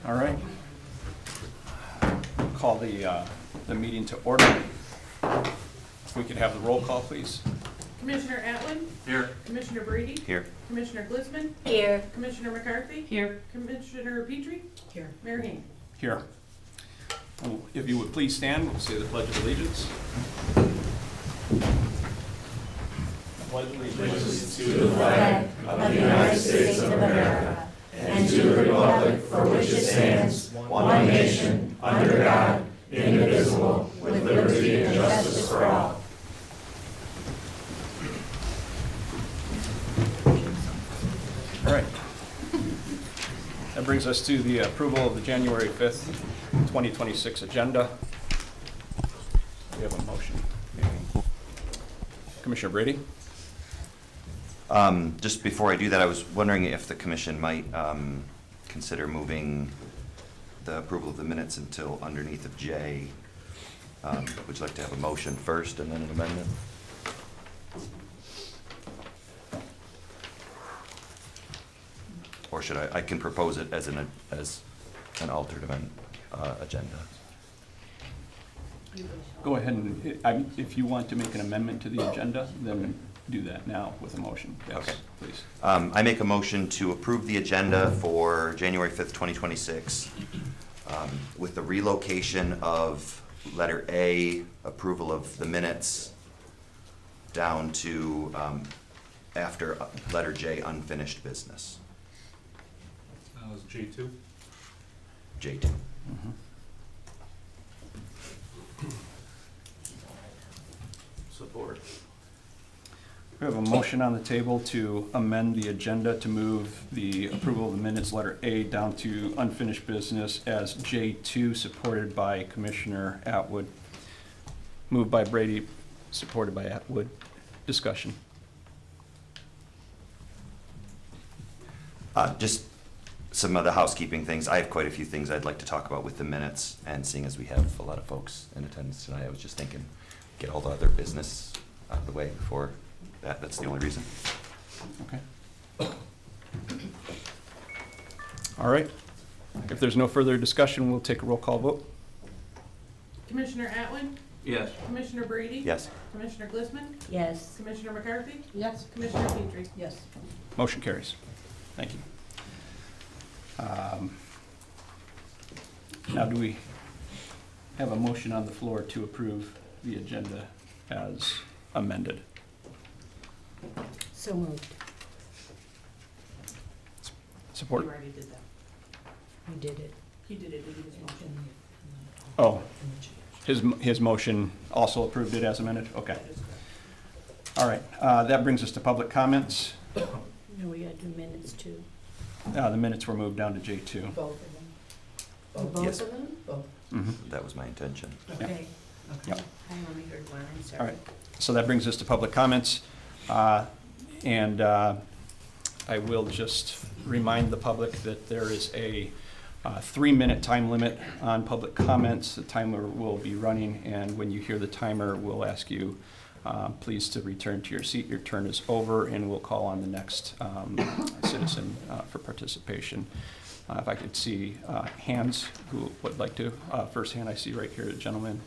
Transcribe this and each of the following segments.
All right. Call the meeting to order. If we could have the roll call, please. Commissioner Atwood? Here. Commissioner Brady? Here. Commissioner Glizman? Here. Commissioner McCarthy? Here. Commissioner Petrie? Here. Mayor Hain. Here. If you would please stand, we'll say the Pledge of Allegiance. Pledge of Allegiance to the flag of the United States of America and to the republic for which it stands, one nation, under God, indivisible, with liberty and justice for all. All right. That brings us to the approval of the January 5th, 2026 agenda. We have a motion. Commissioner Brady? Just before I do that, I was wondering if the commission might consider moving the approval of the minutes until underneath of J. Would you like to have a motion first and then an amendment? Or should I can propose it as an altered agenda. Go ahead and, if you want to make an amendment to the agenda, then do that now with a motion. Yes, Okay. please. I make a motion to approve the agenda for January 5th, 2026, with the relocation of letter A, approval of the minutes, down to after letter J, unfinished business. That was J2. J2. Support. We have a motion on the table to amend the agenda to move the approval of the minutes, letter A, down to unfinished business as J2, supported by Commissioner Atwood. Moved by Brady, supported by Atwood. Discussion. Just some of the housekeeping things. I have quite a few things I'd like to talk about with the minutes, and seeing as we have a lot of folks in attendance tonight, I was just thinking, get all the other business out of the way before that. That's the only reason. Okay. All right. If there's no further discussion, we'll take a roll call vote. Commissioner Atwood? Yes. Commissioner Brady? Yes. Commissioner Glizman? Yes. Commissioner McCarthy? Yes. Commissioner Petrie? Yes. Motion carries. Thank you. Now, do we have a motion on the floor to approve the agenda as amended? So moved. Support? You already did that. We did it. He did it, he did his motion. Oh, his motion also approved it as amended? Okay. That is correct. All right. That brings us to public comments. No, we gotta do minutes too. The minutes were moved down to J2. Both of them. Both Yes. of them? Both. Mhm. That was my intention. Okay. Yep. I only heard one, I'm sorry. All right, so that brings us to public comments. And I will just remind the public that there is a 3-minute time limit on public comments. The timer will be running, and when you hear the timer, we'll ask you please to return to your seat. Your turn is over, and we'll call on the next citizen for participation. If I could see hands who would like to. First hand I see right here, the gentleman.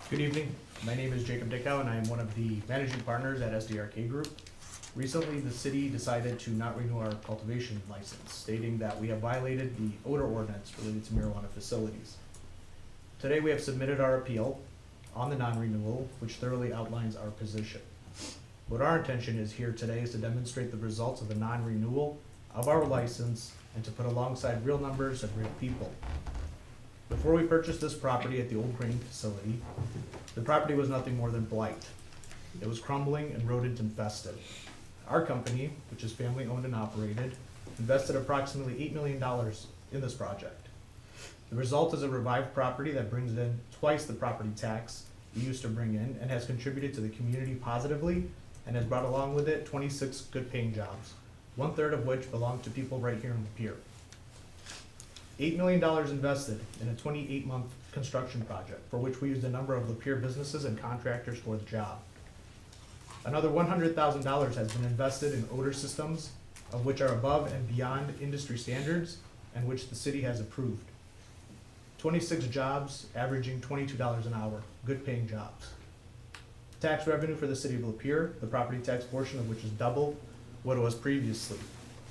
Good evening. My name is Jacob Dickow, and I am one of the managing partners at SDRK Group. Recently, the city decided to not renew our cultivation license, stating that we have violated the odor ordinance related to marijuana facilities. Today, we have submitted our appeal on the non-renewal, which thoroughly outlines our position. What our intention is here today is to demonstrate the results of the non-renewal of our license and to put alongside real numbers and real people. Before we purchased this property at the old grain facility, the property was nothing more than blight. It was crumbling and rodent infested. Our company, which is family owned and operated, invested approximately $8 million in this project. The result is a revived property that brings in twice the property tax we used to bring in and has contributed to the community positively and has brought along with it 26 good paying jobs, 1/3 of which belong to people right here in Lapeer. $8 million invested in a 28-month construction project for which we used a number of Lapeer businesses and contractors for the job. Another $100,000 has been invested in odor systems, of which are above and beyond industry standards and which the city has approved. 26 jobs averaging $22 an hour, good paying jobs. Tax revenue for the city of Lapeer, the property tax portion of which is double what it was previously.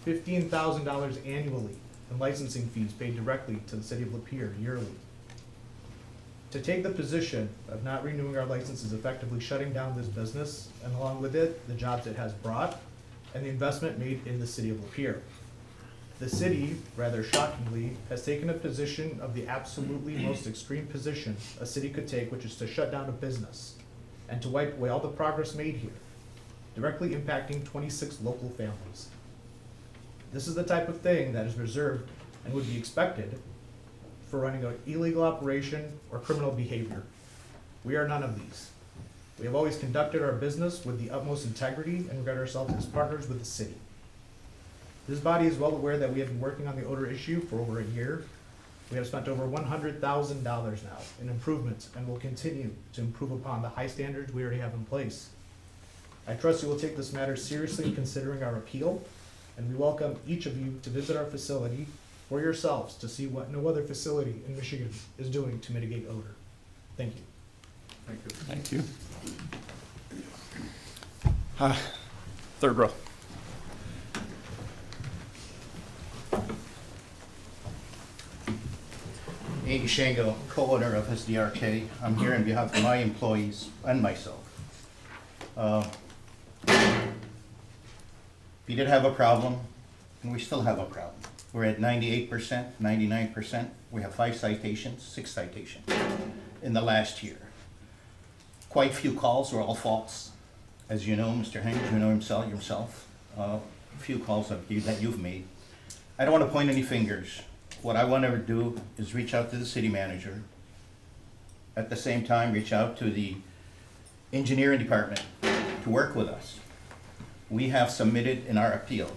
$15,000 annually in licensing fees paid directly to the city of Lapeer yearly. To take the position of not renewing our license is effectively shutting down this business, and along with it, the jobs it has brought and the investment made in the city of Lapeer. The city, rather shockingly, has taken a position of the absolutely most extreme position a city could take, which is to shut down a business and to wipe away all the progress made here, directly impacting 26 local families. This is the type of thing that is reserved and would be expected for running an illegal operation or criminal behavior. We are none of these. We have always conducted our business with the utmost integrity and regard ourselves as partners with the city. This body is well aware that we have been working on the odor issue for over a year. We have spent over $100,000 now in improvements and will continue to improve upon the high standards we already have in place. I trust you will take this matter seriously in considering our appeal, and we welcome each of you to visit our facility for yourselves to see what no other facility in Michigan is doing to mitigate odor. Thank you. Thank you. Third row. Andy Shango, co-owner of SDRK. I'm here on behalf of my employees and myself. We did have a problem, and we still have a problem. We're at 98%, 99%. We have 5 citations, 6 citations in the last year. Quite a few calls were all false. As you know, Mr. Hank, you know yourself. A few calls that you've made. I don't want to point any fingers. What I want to do is reach out to the city manager. At the same time, reach out to the engineering department to work with us. We have submitted in our appeal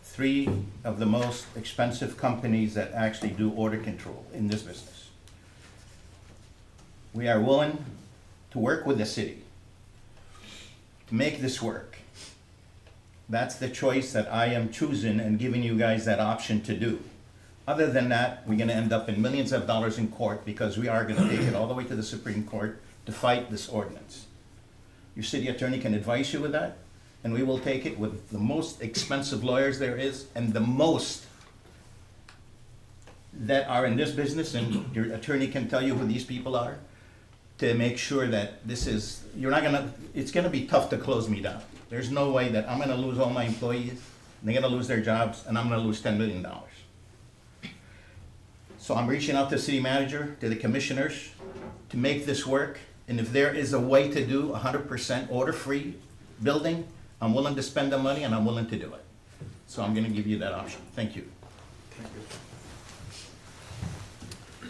3 of the most expensive companies that actually do odor control in this business. We are willing to work with the city to make this work. That's the choice that I am choosing and giving you guys that option to do. Other than that, we're gonna end up in millions of dollars in court because we are gonna take it all the way to the Supreme Court to fight this ordinance. Your city attorney can advise you with that, and we will take it with the most expensive lawyers there is and the most that are in this business, and your attorney can tell you who these people are, to make sure that this is, it's gonna be tough to close me down. There's no way that I'm gonna lose all my employees, they're gonna lose their jobs, and I'm gonna lose $10 million. So I'm reaching out to the city manager, to the commissioners, to make this work. And if there is a way to do 100% odor-free building, I'm willing to spend the money and I'm willing to do it. So I'm gonna give you that option. Thank you.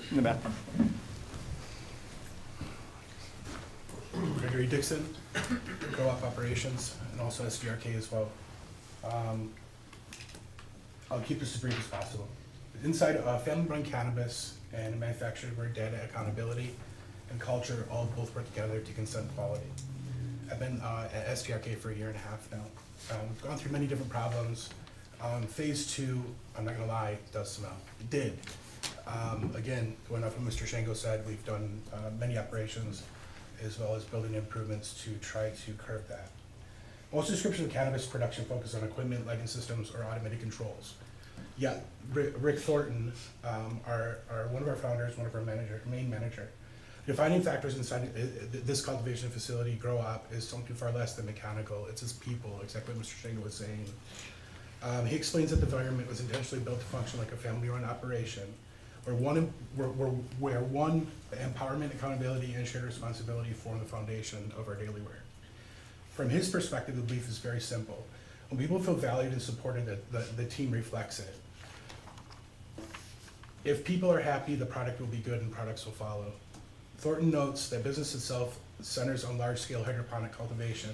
In the back. Gregory Dixon, Co-op Operations, and also SDRK as well. I'll keep this as brief as possible. Inside family-run cannabis and manufactured where data accountability and culture all both work together to consent quality. I've been at SDRK for a year and a half now. We've gone through many different problems. Phase 2, I'm not gonna lie, does smell. It did. Again, going off what Mr. Shango said, we've done many operations as well as building improvements to try to curb that. Most descriptions of cannabis production focus on equipment, lighting systems, or automated controls. Yet, Rick Thornton, one of our founders, one of our main manager, defining factors inside this cultivation facility grow up is something far less than mechanical. It's his people, exactly what Mr. Shango was saying. He explains that the environment was intentionally built to function like a family-run operation, where one empowerment, accountability, and shared responsibility form the foundation of our daily work. From his perspective, the belief is very simple. When people feel valued and supported, the team reflects it. If people are happy, the product will be good and products will follow. Thornton notes that business itself centers on large-scale hydroponic cultivation,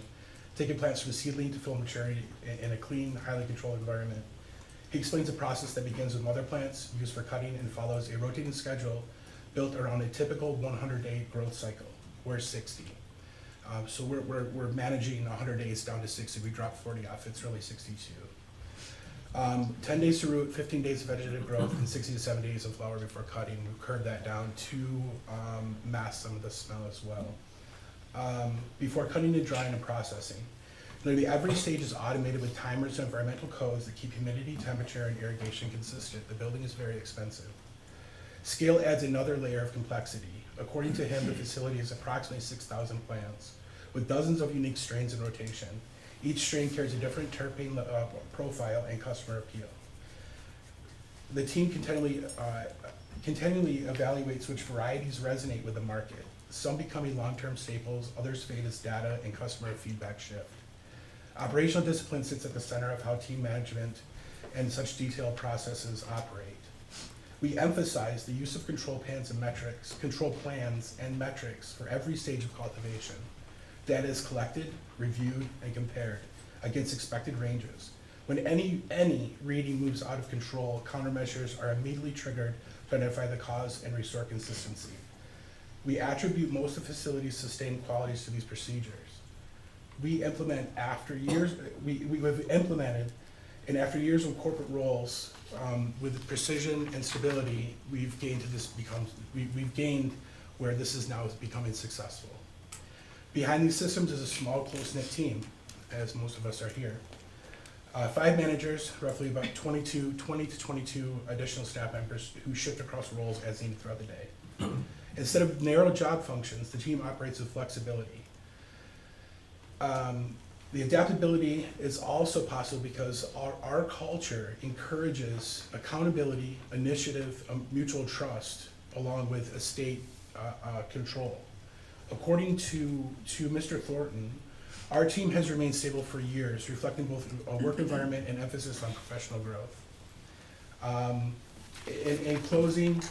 taking plants from seedling to full maturity in a clean, highly controlled environment. He explains a process that begins with mother plants used for cutting and follows a rotating schedule built around a typical 100-day growth cycle, or 60. So we're managing 100 days down to 60. We dropped 40 off. It's really 62. 10 days to root, 15 days of vegetative growth, and 60 to 70 days of flower before cutting. We've curved that down to mask some of the smell as well. Before cutting and drying and processing. Nearly every stage is automated with timers and environmental codes that keep humidity, temperature, and irrigation consistent. The building is very expensive. Scale adds another layer of complexity. According to him, the facility is approximately 6,000 plants, with dozens of unique strains in rotation. Each strain carries a different terpene profile and customer appeal. The team continually evaluates which varieties resonate with the market, some becoming long-term staples, others fade as data and customer feedback shift. Operational discipline sits at the center of how team management and such detailed processes operate. We emphasize the use of control plans and metrics for every stage of cultivation. Data is collected, reviewed, and compared against expected ranges. When any reading moves out of control, countermeasures are immediately triggered to identify the cause and restore consistency. We attribute most of the facility's sustained qualities to these procedures. We implement after years, we've implemented, and after years of corporate roles, with precision and stability, we've gained where this is now becoming successful. Behind these systems is a small, close-knit team, as most of us are here. 5 managers, roughly about 20 to 22 additional staff members who shift across roles as needed throughout the day. Instead of narrow job functions, the team operates with flexibility. The adaptability is also possible because our culture encourages accountability, initiative, mutual trust, along with estate control. According to Mr. Thornton, our team has remained stable for years, reflecting both a work environment and emphasis on professional growth. In closing,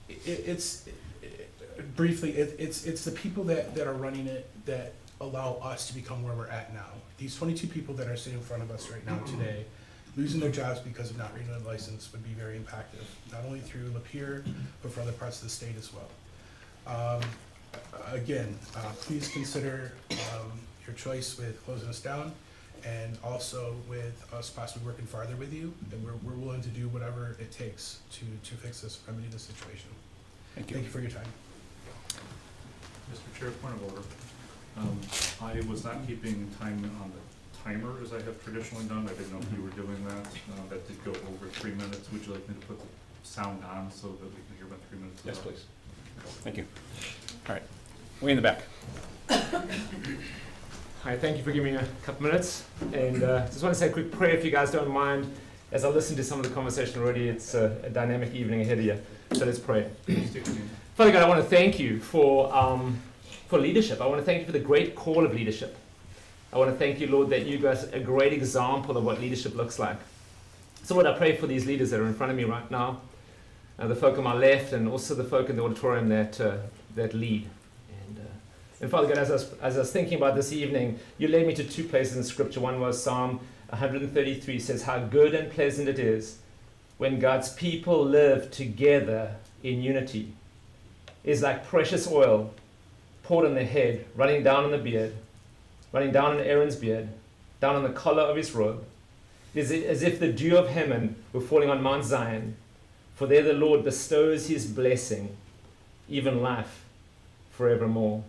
it's the people that are running it that allow us to become where we're at now. These 22 people that are sitting in front of us right now today, losing their jobs because of not renewing a license would be very impactful, not only through Lapeer, but for other parts of the state as well. Again, please consider your choice with closing us down, and also with us possibly working farther with you, and we're willing to do whatever it takes to fix this, remedy the situation. Thank you. Thank you for your time. Mr. Chair, point of order. I was not keeping time on the timer as I have traditionally done. I didn't know if you were doing that. That did go over 3 minutes. Would you like me to put the sound on so that we can hear about 3 minutes? Yes, please. Thank you. All right, way in the back. Hi, thank you for giving me a couple minutes. And just want to say a quick prayer if you guys don't mind. As I listen to some of the conversation already, it's a dynamic evening ahead of you. So let's pray. Father God, I want to thank you for leadership. I want to thank you for the great call of leadership. I want to thank you, Lord, that you give us a great example of what leadership looks like. So Lord, I pray for these leaders that are in front of me right now, the folk on my left, and also the folk in the auditorium that lead. And Father God, as I was thinking about this evening, you led me to 2 places in Scripture. One was Psalm 133, says, how good and pleasant it is when God's people live together in unity. It is like precious oil poured on the head, running down on the beard, running down on Aaron's beard, down on the collar of his robe. It is as if the dew of Hermon were falling on Mount Zion, for there the Lord bestows his blessing, even life forevermore.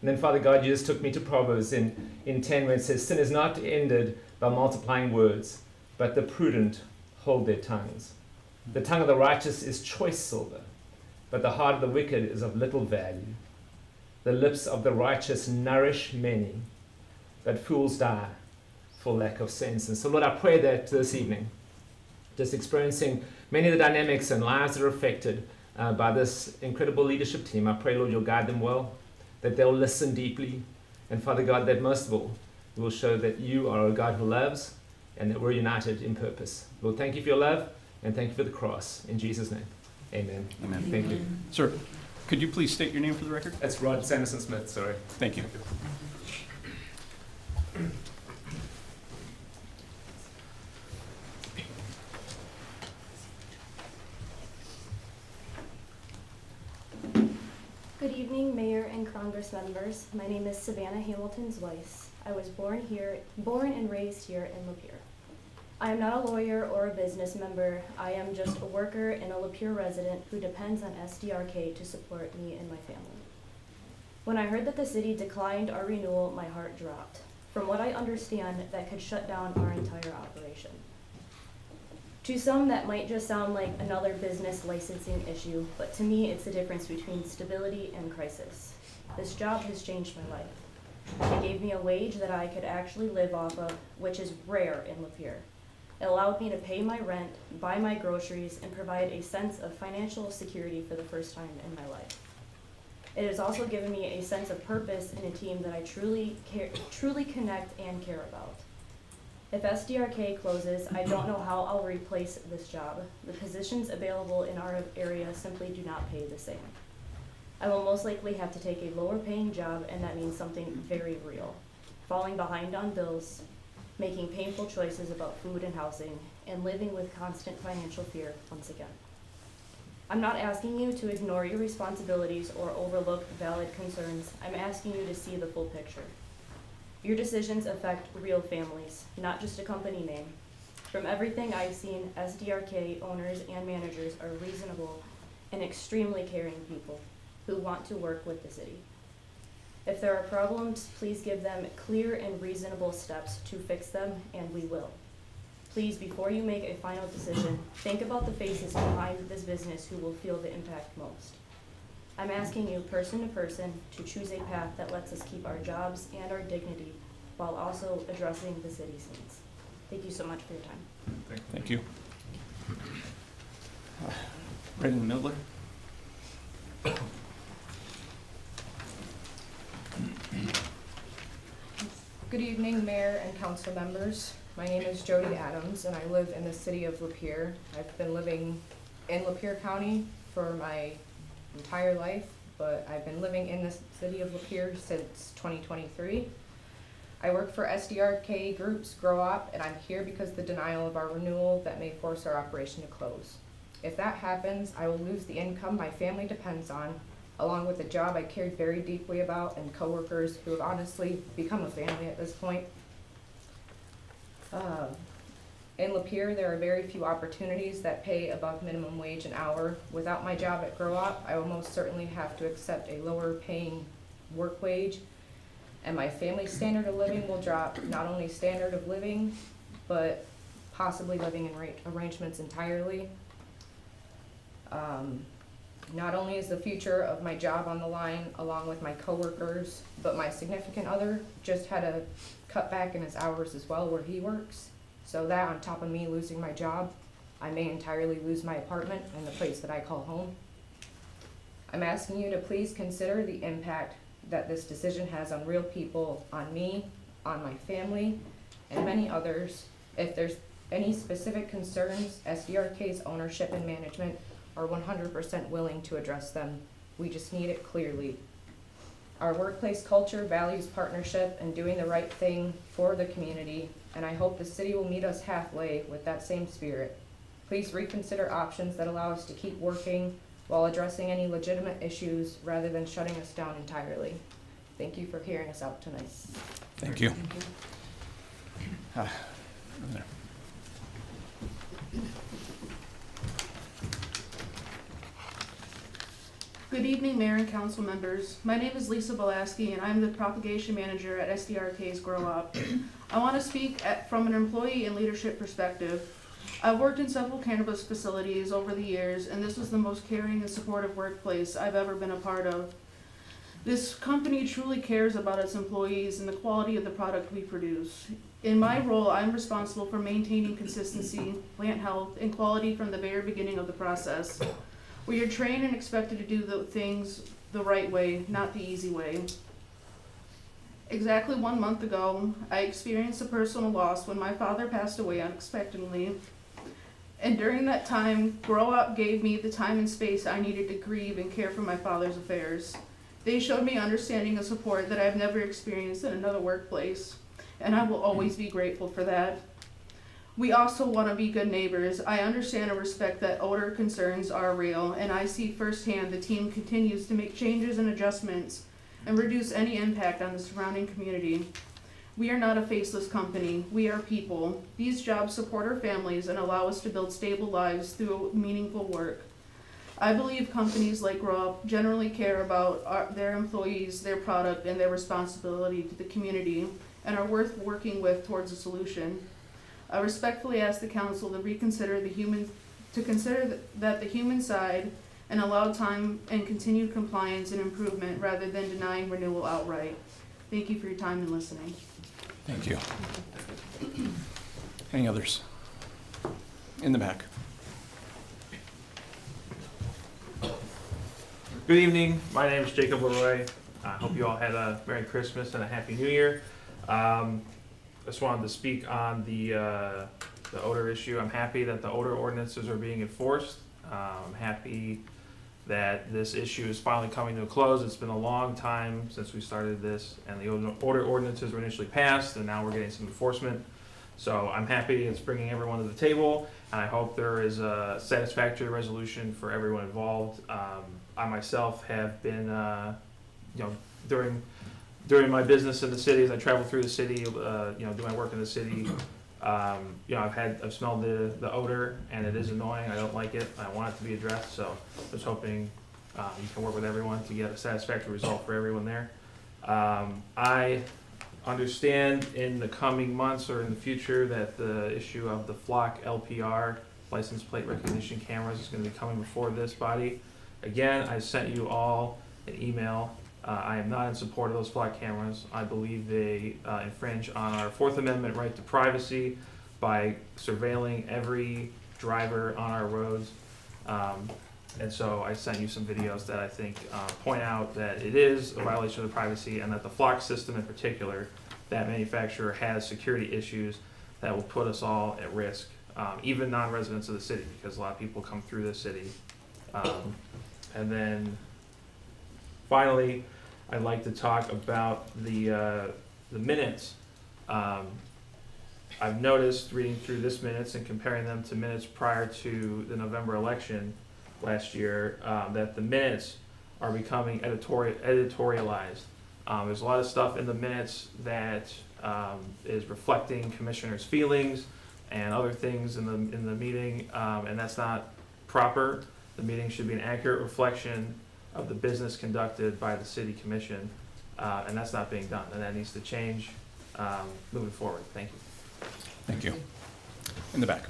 And then, Father God, you just took me to Proverbs in 10, where it says, sin is not ended by multiplying words, but the prudent hold their tongues. The tongue of the righteous is choice silver, but the heart of the wicked is of little value. The lips of the righteous nourish many, but fools die for lack of sense. And so, Lord, I pray that this evening, just experiencing many of the dynamics and lives that are affected by this incredible leadership team, I pray, Lord, you'll guide them well, that they'll listen deeply, and Father God, that most of all, you will show that you are a God who loves and that we're united in purpose. Lord, thank you for your love, and thank you for the cross. In Jesus' name, amen. Amen. Thank you. Sir, could you please state your name for the record? That's Rod Sanderson Smith, sorry. Thank you. Good evening, Mayor and Congress members. My name is Savannah Hamilton Weiss. I was born and raised here in Lapeer. I am not a lawyer or a business member. I am just a worker and a Lapeer resident who depends on SDRK to support me and my family. When I heard that the city declined our renewal, my heart dropped. From what I understand, that could shut down our entire operation. To some, that might just sound like another business licensing issue, but to me, it's the difference between stability and crisis. This job has changed my life. It gave me a wage that I could actually live off of, which is rare in Lapeer. It allowed me to pay my rent, buy my groceries, and provide a sense of financial security for the first time in my life. It has also given me a sense of purpose in a team that I truly connect and care about. If SDRK closes, I don't know how I'll replace this job. The positions available in our area simply do not pay the same. I will most likely have to take a lower paying job, and that means something very real. Falling behind on bills, making painful choices about food and housing, and living with constant financial fear once again. I'm not asking you to ignore your responsibilities or overlook valid concerns. I'm asking you to see the full picture. Your decisions affect real families, not just a company name. From everything I've seen, SDRK owners and managers are reasonable and extremely caring people who want to work with the city. If there are problems, please give them clear and reasonable steps to fix them, and we will. Please, before you make a final decision, think about the faces behind this business who will feel the impact most. I'm asking you, person to person, to choose a path that lets us keep our jobs and our dignity while also addressing the city's needs. Thank you so much for your time. Thank you. Brendan Miller. Good evening, Mayor and council members. My name is Jody Adams, and I live in the city of Lapeer. I've been living in Lapeer County for my entire life, but I've been living in the city of Lapeer since 2023. I work for SDRK Group's Grow Up, and I'm here because the denial of our renewal that may force our operation to close. If that happens, I will lose the income my family depends on, along with a job I cared very deeply about and coworkers who have honestly become a family at this point. In Lapeer, there are very few opportunities that pay above minimum wage an hour. Without my job at Grow Up, I will most certainly have to accept a lower paying work wage, and my family's standard of living will drop. Not only standard of living, but possibly living in arrangements entirely. Not only is the future of my job on the line along with my coworkers, but my significant other just had a cutback in his hours as well where he works. So that on top of me losing my job, I may entirely lose my apartment and the place that I call home. I'm asking you to please consider the impact that this decision has on real people, on me, on my family, and many others. If there's any specific concerns, SDRK's ownership and management are 100% willing to address them. We just need it clearly. Our workplace culture values partnership and doing the right thing for the community, and I hope the city will meet us halfway with that same spirit. Please reconsider options that allow us to keep working while addressing any legitimate issues rather than shutting us down entirely. Thank you for hearing us out tonight. Thank you. Good evening, Mayor and council members. My name is Lisa Belaski, and I'm the propagation manager at SDRK's Grow Up. I want to speak from an employee and leadership perspective. I've worked in several cannabis facilities over the years, and this is the most caring and supportive workplace I've ever been a part of. This company truly cares about its employees and the quality of the product we produce. In my role, I'm responsible for maintaining consistency, plant health, and quality from the very beginning of the process. We are trained and expected to do the things the right way, not the easy way. Exactly 1 month ago, I experienced a personal loss when my father passed away unexpectedly. And during that time, Grow Up gave me the time and space I needed to grieve and care for my father's affairs. They showed me understanding and support that I've never experienced in another workplace, and I will always be grateful for that. We also want to be good neighbors. I understand and respect that odor concerns are real, and I see firsthand the team continues to make changes and adjustments and reduce any impact on the surrounding community. We are not a faceless company. We are people. These jobs support our families and allow us to build stable lives through meaningful work. I believe companies like Grow Up generally care about their employees, their product, and their responsibility to the community, and are worth working with towards a solution. I respectfully ask the council to consider the human side and allow time and continued compliance and improvement rather than denying renewal outright. Thank you for your time and listening. Thank you. Any others? In the back. Good evening. My name is Jacob Leroy. I hope you all had a Merry Christmas and a Happy New Year. Just wanted to speak on the odor issue. I'm happy that the odor ordinances are being enforced. I'm happy that this issue is finally coming to a close. It's been a long time since we started this, and the odor ordinances were initially passed, and now we're getting some enforcement. So I'm happy it's bringing everyone to the table, and I hope there is a satisfactory resolution for everyone involved. I myself have been, during my business in the city, as I travel through the city, do my work in the city, I've smelled the odor, and it is annoying. I don't like it. I want it to be addressed. So I was hoping you can work with everyone to get a satisfactory result for everyone there. I understand in the coming months or in the future that the issue of the flock LPR, license plate recognition cameras, is going to be coming before this body. Again, I sent you all an email. I am not in support of those flock cameras. I believe they infringe on our Fourth Amendment right to privacy by surveilling every driver on our roads. And so I sent you some videos that I think point out that it is a violation of the privacy, and that the flock system in particular, that manufacturer has security issues that will put us all at risk, even non-residents of the city, because a lot of people come through the city. And then finally, I'd like to talk about the minutes. I've noticed reading through this minutes and comparing them to minutes prior to the November election last year, that the minutes are becoming editorialized. There's a lot of stuff in the minutes that is reflecting commissioners' feelings and other things in the meeting, and that's not proper. The meeting should be an accurate reflection of the business conducted by the city commission, and that's not being done, and that needs to change moving forward. Thank you. Thank you. In the back.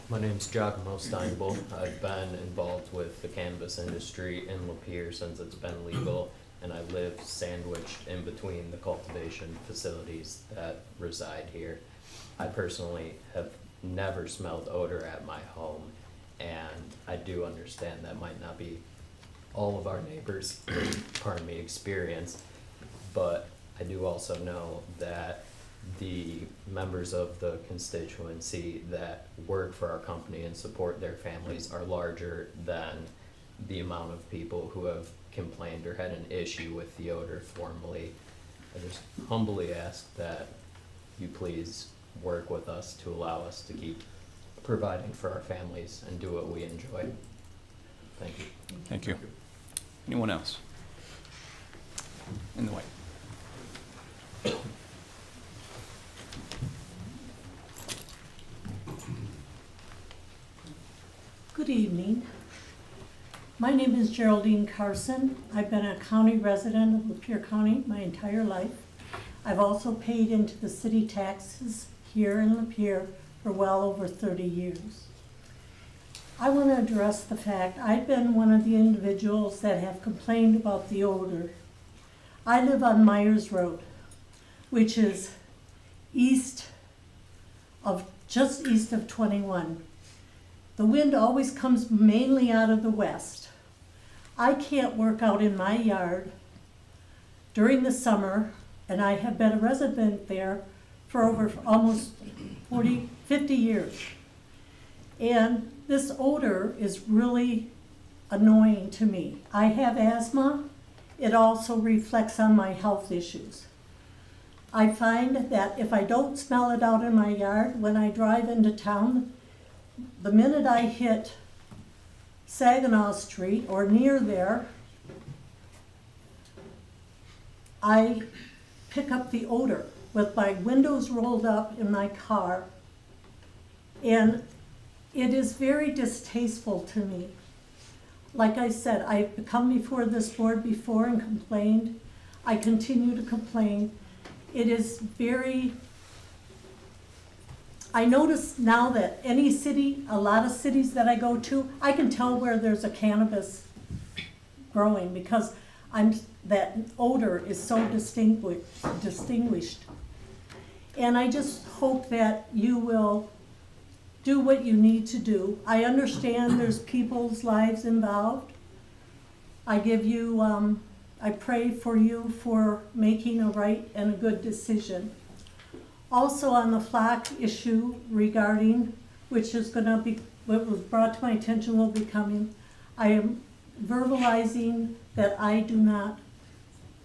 My name's Giacomo Steinbull. I've been involved with the cannabis industry in Lapeer since it's been legal, and I live sandwiched in between the cultivation facilities that reside here. I personally have never smelled odor at my home, and I do understand that might not be all of our neighbors' pardon me, experience, but I do also know that the members of the constituency that work for our company and support their families are larger than the amount of people who have complained or had an issue with the odor formally. I just humbly ask that you please work with us to allow us to keep providing for our families and do what we enjoy. Thank you. Thank you. Anyone else? In the way. Good evening. My name is Geraldine Carson. I've been a county resident of Lapeer County my entire life. I've also paid into the city taxes here in Lapeer for well over 30 years. I want to address the fact I've been one of the individuals that have complained about the odor. I live on Myers Road, which is just east of 21. The wind always comes mainly out of the west. I can't work out in my yard during the summer, and I have been a resident there for over almost 50 years. And this odor is really annoying to me. I have asthma. It also reflects on my health issues. I find that if I don't smell it out in my yard, when I drive into town, the minute I hit Saginaw Street or near there, I pick up the odor with my windows rolled up in my car. And it is very distasteful to me. Like I said, I've come before this board before and complained. I continue to complain. It is very, I notice now that any city, a lot of cities that I go to, I can tell where there's a cannabis growing because that odor is so distinguished. And I just hope that you will do what you need to do. I understand there's people's lives involved. I give you, I pray for you for making a right and a good decision. Also on the flock issue regarding, which is gonna be, what was brought to my attention will be coming, I am verbalizing that I do not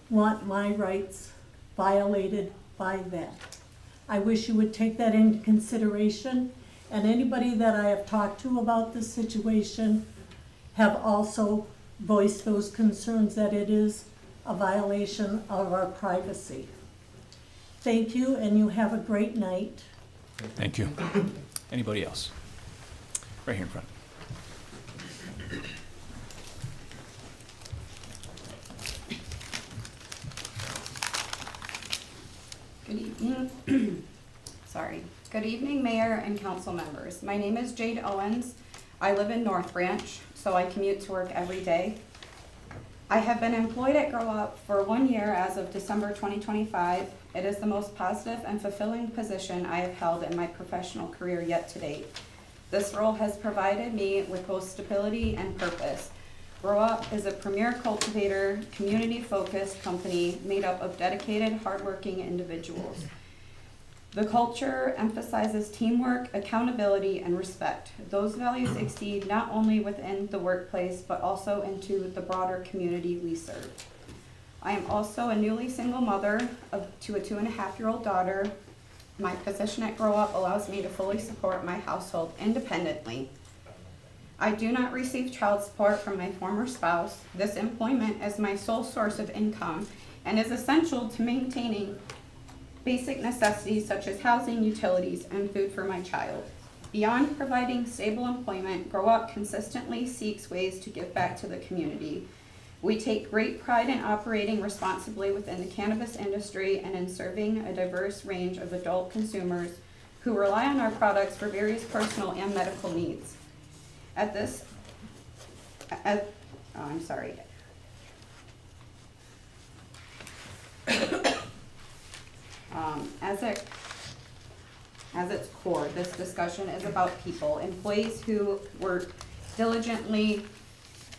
want my rights violated by that. I wish you would take that into consideration. And anybody that I have talked to about this situation have also voiced those concerns that it is a violation of our privacy. Thank you, and you have a great night. Thank you. Anybody else? Right here in front. Good evening. Sorry. Good evening, Mayor and council members. My name is Jade Owens. I live in North Branch, so I commute to work every day. I have been employed at Grow Up for 1 year as of December 2025. It is the most positive and fulfilling position I have held in my professional career yet to date. This role has provided me with both stability and purpose. Grow Up is a premier cultivator, community-focused company made up of dedicated, hardworking individuals. The culture emphasizes teamwork, accountability, and respect. Those values exceed not only within the workplace, but also into the broader community we serve. I am also a newly single mother to a 2.5-year-old daughter. My position at Grow Up allows me to fully support my household independently. I do not receive child support from my former spouse. This employment is my sole source of income and is essential to maintaining basic necessities such as housing, utilities, and food for my child. Beyond providing stable employment, Grow Up consistently seeks ways to give back to the community. We take great pride in operating responsibly within the cannabis industry and in serving a diverse range of adult consumers who rely on our products for various personal and medical needs. As its core, this discussion is about people, employees who work diligently,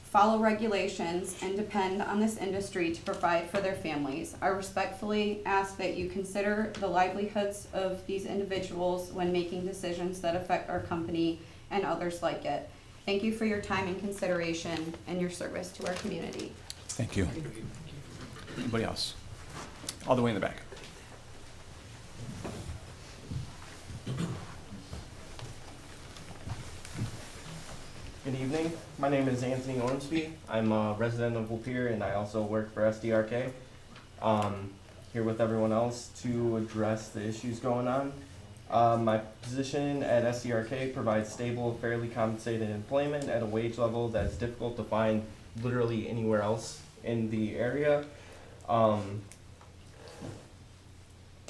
follow regulations, and depend on this industry to provide for their families. I respectfully ask that you consider the livelihoods of these individuals when making decisions that affect our company and others like it. Thank you for your time and consideration and your service to our community. Thank you. Anybody else? All the way in the back. Good evening. My name is Anthony Ormsby. I'm a resident of Lapeer and I also work for SDRK. Here with everyone else to address the issues going on. My position at SDRK provides stable, fairly compensated employment at a wage level that is difficult to find literally anywhere else in the area.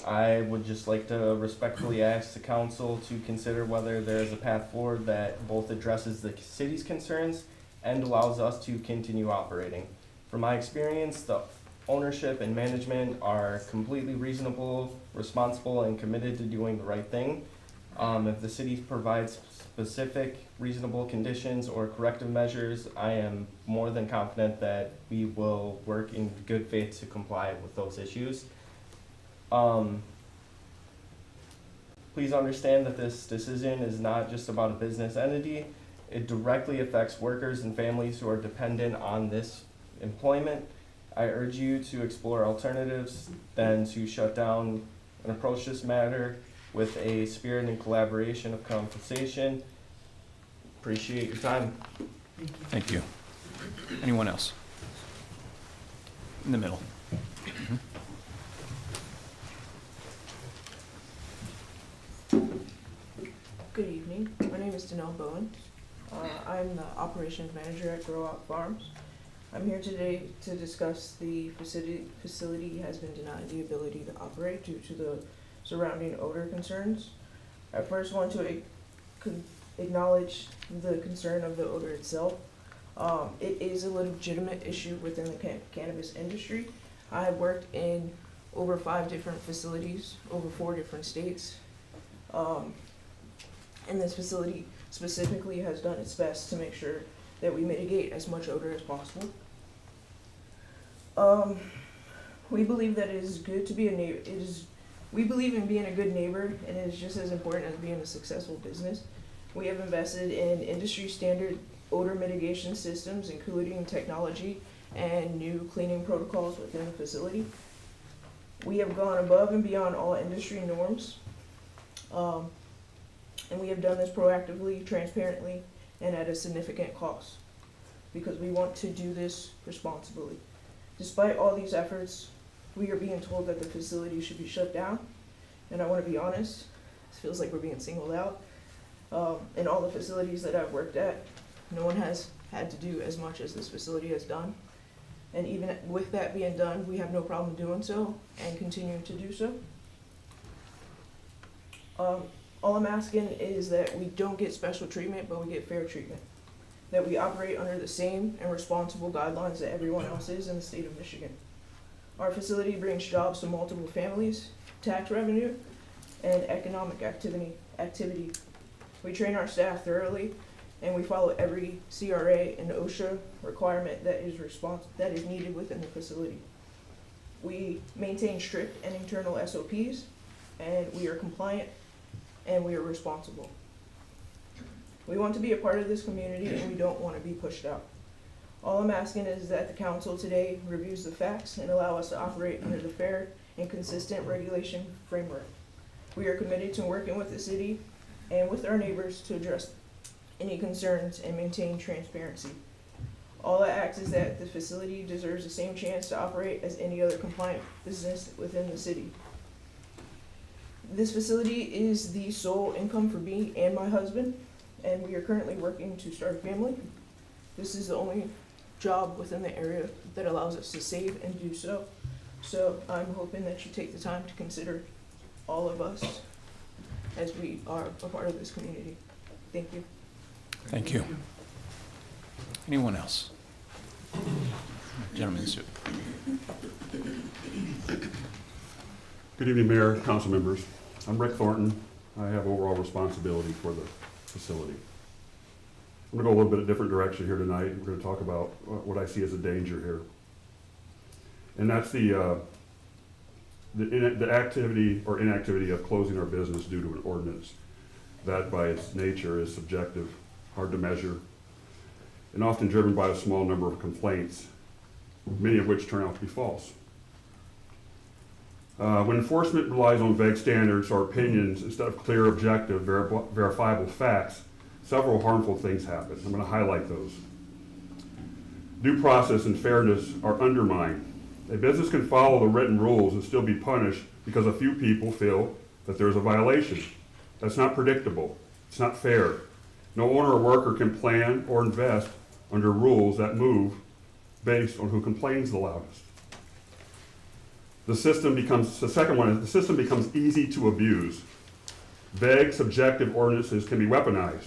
I would just like to respectfully ask the council to consider whether there is a path forward that both addresses the city's concerns and allows us to continue operating. From my experience, the ownership and management are completely reasonable, responsible, and committed to doing the right thing. If the city provides specific, reasonable conditions or corrective measures, I am more than confident that we will work in good faith to comply with those issues. Please understand that this decision is not just about a business entity. It directly affects workers and families who are dependent on this employment. I urge you to explore alternatives than to shut down and approach this matter with a spirit and collaboration of conversation. Appreciate your time. Thank you. Anyone else? In the middle. Good evening. My name is Danelle Bowen. I'm the operations manager at Grow Out Farms. I'm here today to discuss the facility has been denied the ability to operate due to the surrounding odor concerns. I first want to acknowledge the concern of the odor itself. It is a legitimate issue within the cannabis industry. I have worked in over 5 different facilities, over 4 different states. And this facility specifically has done its best to make sure that we mitigate as much odor as possible. We believe that it is good to be a neighbor. We believe in being a good neighbor, and it is just as important as being a successful business. We have invested in industry standard odor mitigation systems, including technology and new cleaning protocols within the facility. We have gone above and beyond all industry norms. And we have done this proactively, transparently, and at a significant cost, because we want to do this responsibly. Despite all these efforts, we are being told that the facility should be shut down, and I want to be honest, it feels like we're being singled out. In all the facilities that I've worked at, no one has had to do as much as this facility has done, and even with that being done, we have no problem doing so and continuing to do so. All I'm asking is that we don't get special treatment, but we get fair treatment. That we operate under the same and responsible guidelines that everyone else is in the state of Michigan. Our facility brings jobs to multiple families, tax revenue, and economic activity. We train our staff thoroughly, and we follow every CRA and OSHA requirement that is needed within the facility. We maintain strict and internal SOPs, and we are compliant, and we are responsible. We want to be a part of this community, and we don't want to be pushed out. All I'm asking is that the council today reviews the facts and allow us to operate under the fair and consistent regulation framework. We are committed to working with the city and with our neighbors to address any concerns and maintain transparency. All I ask is that the facility deserves the same chance to operate as any other compliant business within the city. This facility is the sole income for me and my husband, and we are currently working to start a family. This is the only job within the area that allows us to save and do so. So I'm hoping that you take the time to consider all of us as we are a part of this community. Thank you. Thank you. Anyone else? Gentleman in suit. Good evening, Mayor, council members. I'm Rick Thornton. I have overall responsibility for the facility. I'm going to go a little bit of a different direction here tonight. We're going to talk about what I see as a danger here. And that's the activity or inactivity of closing our business due to an ordinance. That by its nature is subjective, hard to measure, and often driven by a small number of complaints, many of which turn out to be false. When enforcement relies on vague standards or opinions instead of clear, objective, verifiable facts, several harmful things happen. I'm going to highlight those. Due process and fairness are undermined. A business can follow the written rules and still be punished because a few people feel that there is a violation. That's not predictable. It's not fair. No owner or worker can plan or invest under rules that move based on who complains the loudest. The system becomes easy to abuse. Vague, subjective ordinances can be weaponized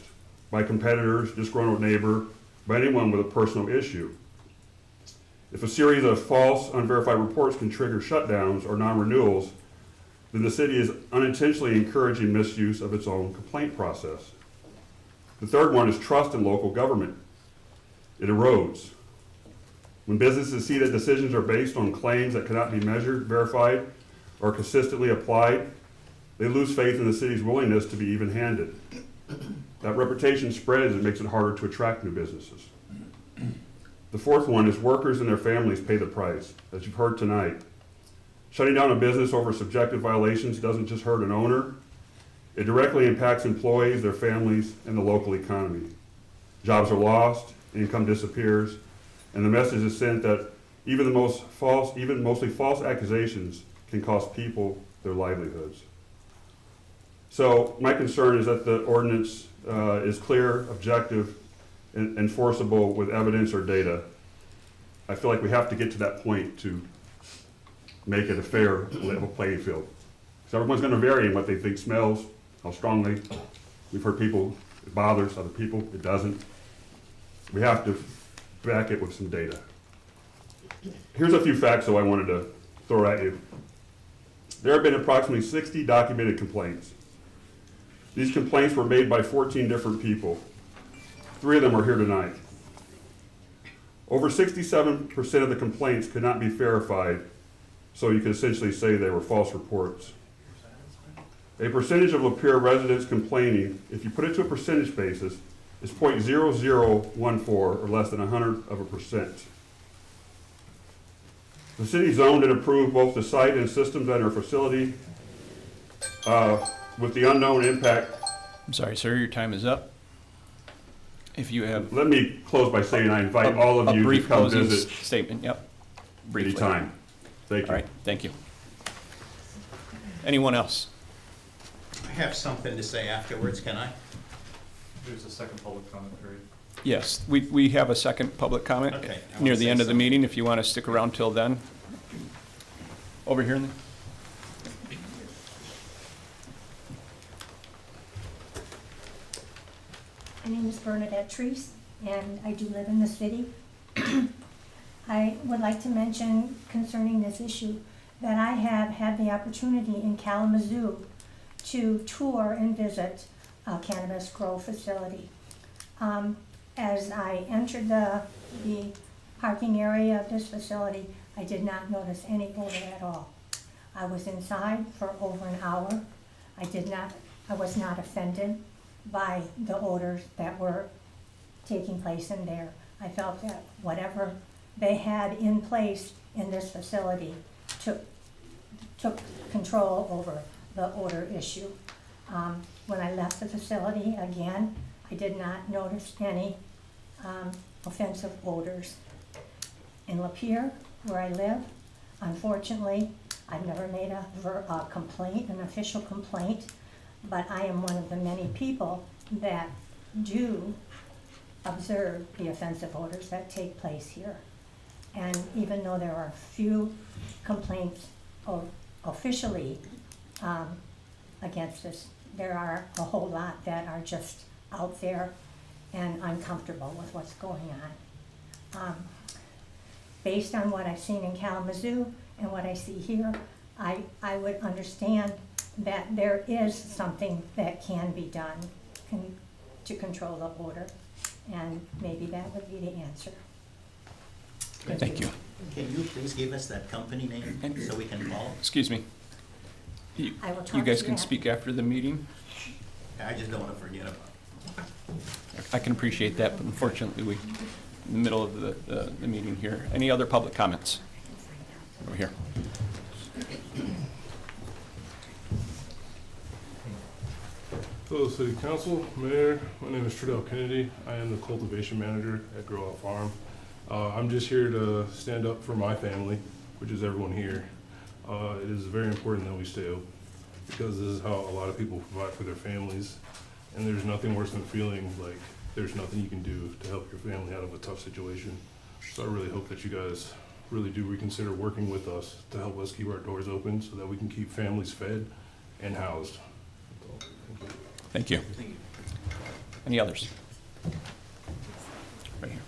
by competitors, disgruntled neighbor, by anyone with a personal issue. If a series of false, unverified reports can trigger shutdowns or non-renewals, then the city is unintentionally encouraging misuse of its own complaint process. The third one is trust in local government. It erodes. When businesses see that decisions are based on claims that cannot be measured, verified, or consistently applied, they lose faith in the city's willingness to be even-handed. That reputation spreads and makes it harder to attract new businesses. The fourth one is workers and their families pay the price. As you've heard tonight, Shutting down a business over subjective violations doesn't just hurt an owner, it directly impacts employees, their families, and the local economy. Jobs are lost, income disappears, and the message is sent that even mostly false accusations can cost people their livelihoods. So my concern is that the ordinance is clear, objective, and enforceable with evidence or data. I feel like we have to get to that point to make it a fair level playing field. So everyone's going to vary in what they think smells, how strongly. We've heard people, it bothers other people, it doesn't. We have to back it with some data. Here's a few facts though I wanted to throw at you. There have been approximately 60 documented complaints. These complaints were made by 14 different people. 3 of them are here tonight. Over 67% of the complaints could not be verified, so you could essentially say they were false reports. A percentage of Lapeer residents complaining, if you put it to a percentage basis, is 0.0014 or less than 100%. The city zoned and approved both the site and systems at our facility with the unknown impact. I'm sorry, sir, your time is up. If you have. Let me close by saying I invite all of you to come visit. Statement, yep. Briefly. Anytime. Thank you. All right, thank you. Anyone else? I have something to say afterwards, can I? There's a second public comment period. Yes, we have a second public comment Okay, I near wanna the say end of the something. meeting, if you want to stick around till then. Over here. My name is Bernadette Treese, and I do live in the city. I would like to mention concerning this issue that I have had the opportunity in Kalamazoo to tour and visit a cannabis grow facility. As I entered the parking area of this facility, I did not notice any odor at all. I was inside for over an hour. I was not offended by the odors that were taking place in there. I felt that whatever they had in place in this facility took control over the odor issue. When I left the facility, again, I did not notice any offensive odors. In Lapeer, where I live, unfortunately, I've never made a complaint, an official complaint, but I am one of the many people that do observe the offensive odors that take place here. And even though there are few complaints officially against this, there are a whole lot that are just out there and uncomfortable with what's going on. Based on what I've seen in Kalamazoo and what I see here, I would understand that there is something that can be done to control the odor, and maybe that would be the answer. Thank you. Can you please give us that company name so we can call? Excuse me. I will You talk guys to can you speak after the meeting. I just don't want to forget about it. I can appreciate that, but unfortunately, we, in the middle of the meeting here. Any other public comments? Over here. Hello, City Council, Mayor. My name is Trudell Kennedy. I am the cultivation manager at Grow Out Farm. I'm just here to stand up for my family, which is everyone here. It is very important that we stay open because this is how a lot of people provide for their families. And there's nothing worse than feeling like there's nothing you can do to help your family out of a tough situation. So I really hope that you guys really do reconsider working with us to help us keep our doors open so that we can keep families fed and housed. Thank you. Any others? Right here.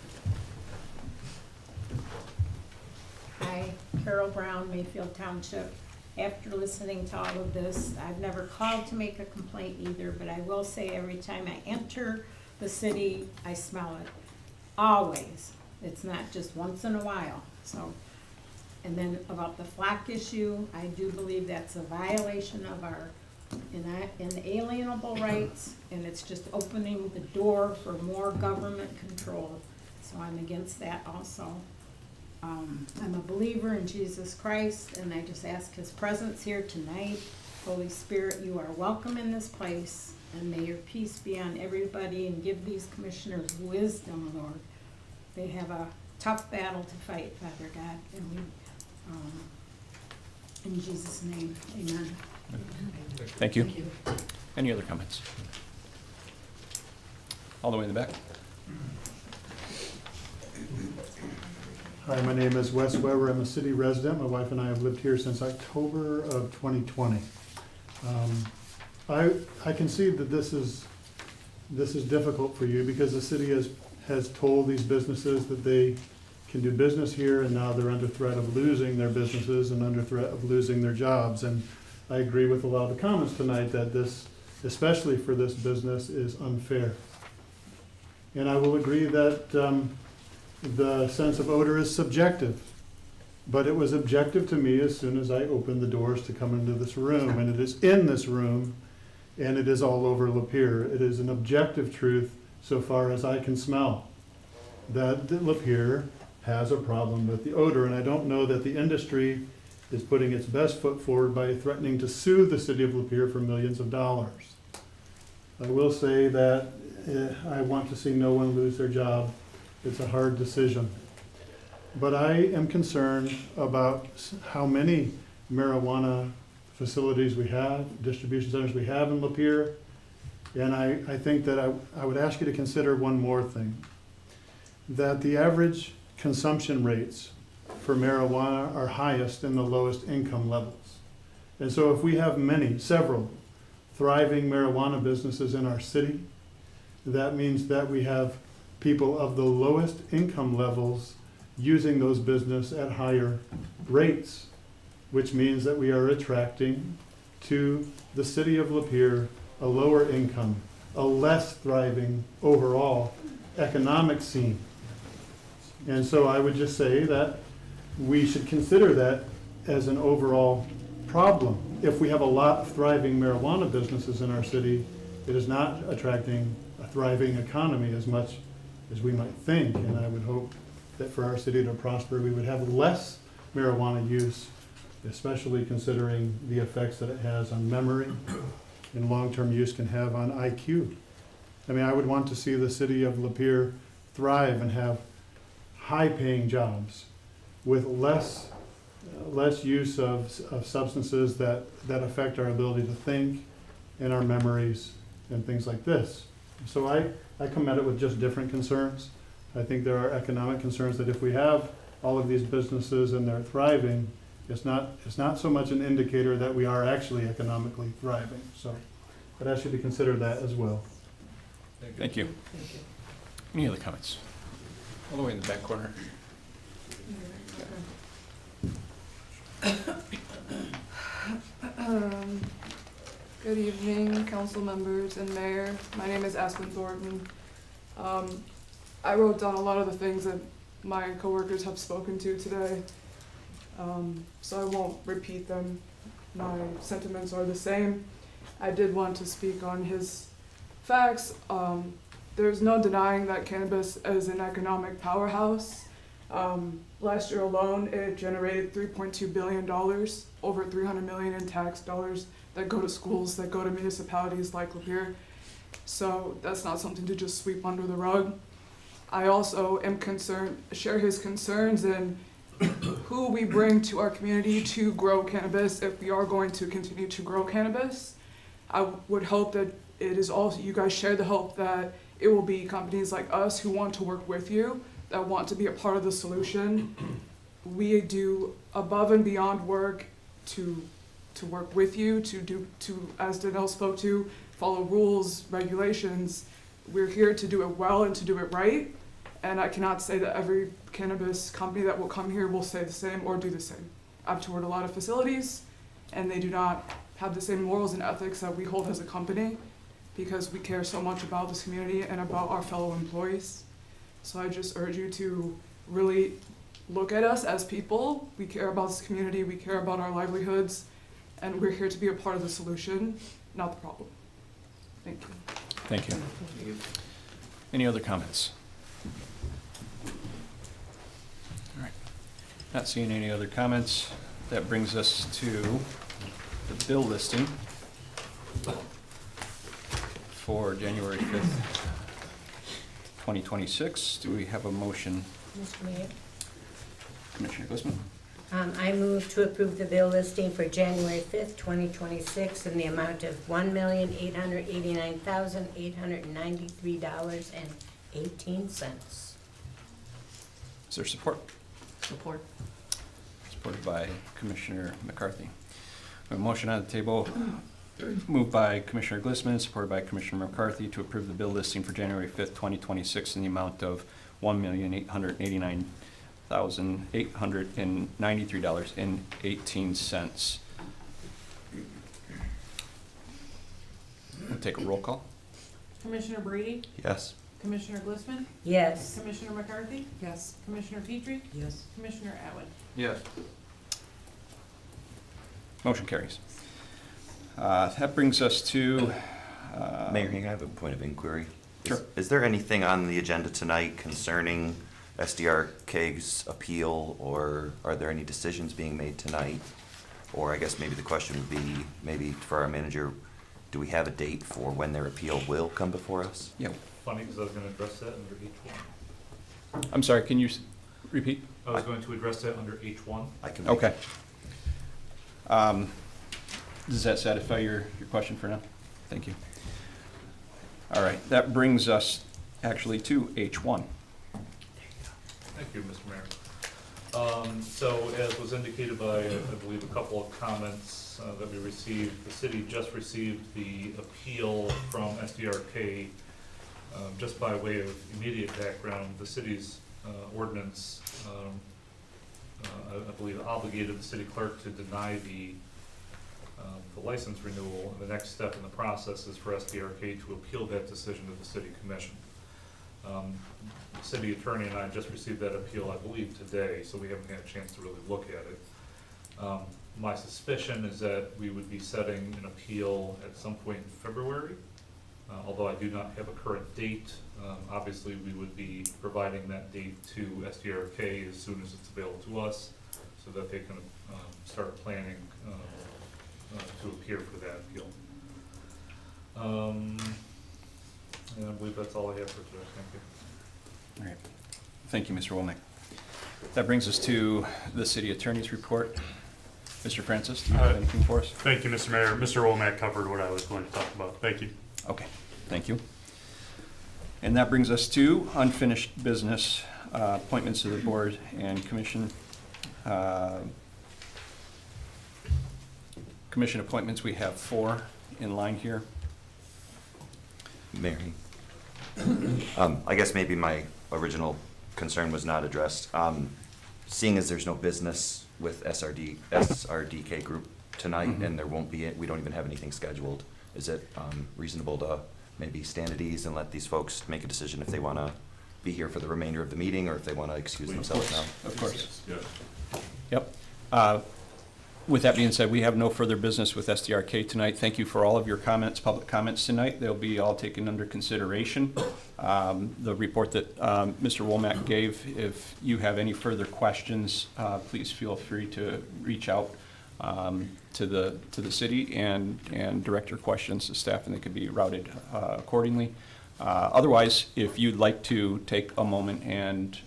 Hi, Carol Brown, Mayfield Township. After listening to all of this, I've never called to make a complaint either, but I will say every time I enter the city, I smell it. Always. It's not just once in a while. So, and then about the flock issue, I do believe that's a violation of our inalienable rights, and it's just opening the door for more government control. So I'm against that also. I'm a believer in Jesus Christ, and I just ask his presence here tonight. Holy Spirit, you are welcome in this place, and may your peace be on everybody, and give these commissioners wisdom, Lord. They have a tough battle to fight, Father God, and we, in Jesus' name, amen. Thank you. Any other comments? All the way in the back. Hi, my name is Wes Weber. I'm a city resident. My wife and I have lived here since October of 2020. I can see that this is difficult for you because the city has told these businesses that they can do business here, and now they're under threat of losing their businesses and under threat of losing their jobs. And I agree with a lot of the comments tonight that this, especially for this business, is unfair. And I will agree that the sense of odor is subjective, but it was objective to me as soon as I opened the doors to come into this room, and it is in this room, and it is all over Lapeer. It is an objective truth so far as I can smell that Lapeer has a problem with the odor, and I don't know that the industry is putting its best foot forward by threatening to sue the city of Lapeer for millions of dollars. I will say that I want to see no one lose their job. It's a hard decision. But I am concerned about how many marijuana facilities we have, distribution centers we have in Lapeer. And I think that I would ask you to consider one more thing, that the average consumption rates for marijuana are highest in the lowest income levels. And so if we have several thriving marijuana businesses in our city, that means that we have people of the lowest income levels using those businesses at higher rates, which means that we are attracting to the city of Lapeer a lower income, a less thriving overall economic scene. And so I would just say that we should consider that as an overall problem. If we have a lot of thriving marijuana businesses in our city, it is not attracting a thriving economy as much as we might think. And I would hope that for our city to prosper, we would have less marijuana use, especially considering the effects that it has on memory and long-term use can have on IQ. I mean, I would want to see the city of Lapeer thrive and have high-paying jobs with less use of substances that affect our ability to think and our memories and things like this. So I come at it with just different concerns. I think there are economic concerns that if we have all of these businesses and they're thriving, it's not so much an indicator that we are actually economically thriving. So I'd ask you to consider that as well. Thank you. Any other comments? All the way in the back corner. Good evening, council members and mayor. My name is Aspen Thornton. I wrote down a lot of the things that my coworkers have spoken to today, so I won't repeat them. My sentiments are the same. I did want to speak on his facts. There's no denying that cannabis is an economic powerhouse. Last year alone, it generated $3.2 billion, over $300 million in tax dollars that go to schools, that go to municipalities like Lapeer. So that's not something to just sweep under the rug. I also am share his concerns in who we bring to our community to grow cannabis if we are going to continue to grow cannabis. I would hope that it is also, you guys share the hope that it will be companies like us who want to work with you, that want to be a part of the solution. We do above and beyond work to work with you, to as Danelle spoke to, follow rules, regulations. We're here to do it well and to do it right. And I cannot say that every cannabis company that will come here will say the same or do the same. I've toured a lot of facilities, and they do not have the same morals and ethics that we hold as a company, because we care so much about this community and about our fellow employees. So I just urge you to really look at us as people. We care about this community, we care about our livelihoods, and we're here to be a part of the solution, not the problem. Thank you. Thank you. Any other comments? All right. Not seeing any other comments. That brings us to the bill listing for January 5th, 2026. Do we have a motion? Mr. Mayor, Commissioner Glissman? I move to approve the bill listing for January 5th, 2026 in the amount of $1,889,893.18. Is there support? Support. Supported by Commissioner McCarthy. A motion on the table, moved by Commissioner Glissman, supported by Commissioner McCarthy to approve the bill listing for January 5th, 2026 in the amount of $1,889,893.18. We'll take a roll call. Commissioner Brady? Yes. Commissioner Glissman? Yes. Commissioner McCarthy? Yes. Commissioner Petrie? Yes. Commissioner Atwood? Yes. Motion carries. That brings us to... Mayor, I have a point of inquiry. Sure. Is there anything on the agenda tonight concerning SDRK's appeal, or are there any decisions being made tonight? Or I guess maybe the question would be, maybe for our manager, do we have a date for when their appeal will come before us? Yeah. Funny, because I was going to address that under H1. I'm sorry, can you repeat? I was going to address that under H1. I can. Okay. Does that satisfy your question for now? Thank you. All right, that brings us actually to H1. Thank you, Mr. Mayor. So as was indicated by, I believe, a couple of comments that we received, the city just received the appeal from SDRK. Just by way of immediate background, the city's ordinance, I believe, obligated the city clerk to deny the license renewal. And the next step in the process is for SDRK to appeal that decision to the city commission. The city attorney and I just received that appeal, I believe, today, so we haven't had a chance to really look at it. My suspicion is that we would be setting an appeal at some point in February. Although I do not have a current date, obviously we would be providing that date to SDRK as soon as it's available to us, so that they can start planning to appear for that appeal. And I believe that's all I have for today. Thank you. All right. Thank you, Mr. Womack. That brings us to the city attorney's report. Mr. Francis, do you have anything for us? Thank you, Mr. Mayor. Mr. Womack covered what I was going to talk about. Thank you. Okay, thank you. And that brings us to unfinished business, appointments to the board and commission. Commission appointments, we have 4 in line here. Mary. I guess maybe my original concern was not addressed. Seeing as there's no business with SRDK group tonight, and there won't be, we don't even have anything scheduled, is it reasonable to maybe stand at ease and let these folks make a decision if they want to be here for the remainder of the meeting, or if they want to excuse themselves now? Of course. Yes. Yep. With that being said, we have no further business with SDRK tonight. Thank you for all of your comments, public comments tonight. They'll be all taken under consideration. The report that Mr. Womack gave, if you have any further questions, please feel free to reach out to the city and direct your questions to staff, and they could be routed accordingly. Otherwise, if you'd like to take a moment and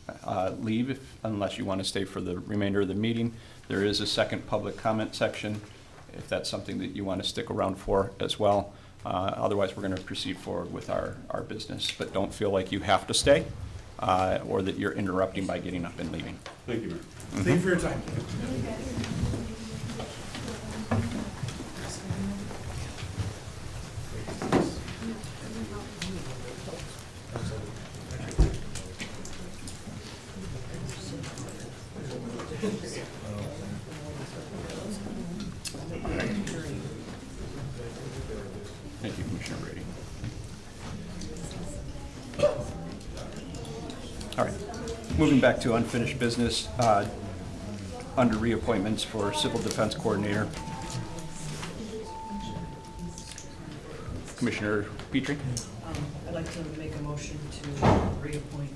leave, unless you want to stay for the remainder of the meeting, there is a second public comment section, if that's something that you want to stick around for as well. Otherwise, we're going to proceed forward with our business. But don't feel like you have to stay or that you're interrupting by getting up and leaving. Thank you, Mayor. Thank you for your time. Thank you, Commissioner Brady. All right, moving back to unfinished business, under reappointments for Civil Defense Coordinator. Commissioner Petrie? I'd like to make a motion to reappoint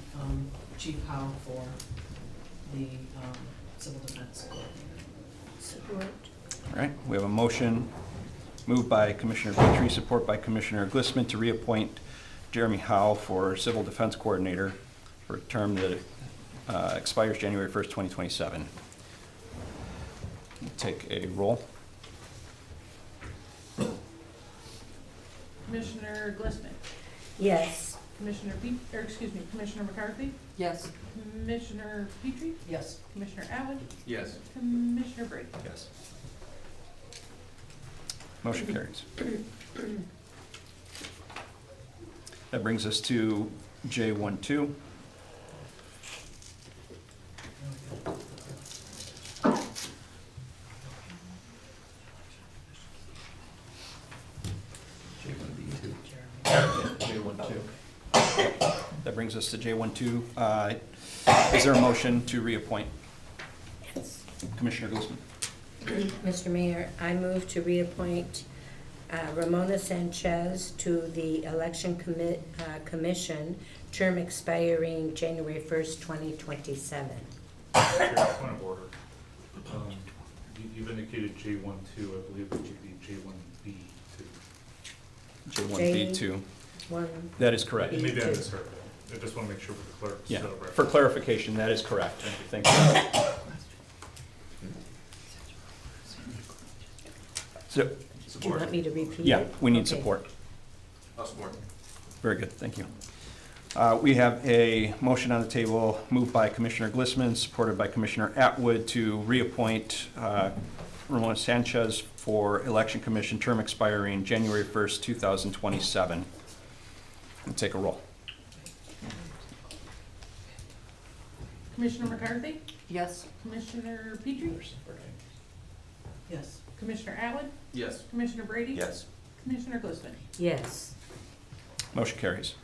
Chief Howe for the civil defense coordinator. Support. All right, we have a motion moved by Commissioner Petrie, support by Commissioner Glissman to reappoint Jeremy Howe for Civil Defense Coordinator for a term that expires January 1st, 2027. Take a roll. Commissioner Glissman, Yes. Commissioner McCarthy, Yes. Commissioner Petrie, Yes. Commissioner Atwood, Yes. Commissioner Brady. Yes. Motion carries. That brings us to J12. That brings us to J12. Is there a motion to reappoint Yes. Commissioner Glissman? Mr. Mayor, I move to reappoint Ramona Sanchez to the Election Commission, term expiring January 1st, 2027. Point of order. You've indicated J12, I believe it should be J1B2. J1B2. That is correct. Maybe I misheard that. I just want to make sure with the clerk's Yeah, record. for clarification, that is correct. Thank you. So, Do you want me to repeat it? yeah, we need Okay. support. I'll support. Very good, thank you. We have a motion on the table moved by Commissioner Glissman, supported by Commissioner Atwood to reappoint Ramona Sanchez for Election Commission, term expiring January 1st, 2027. We'll take a roll. Commissioner McCarthy, Yes. Commissioner Petrie, Yes. Commissioner Atwood, Yes. Commissioner Brady. Yes. Commissioner Glissman. Yes. Motion carries.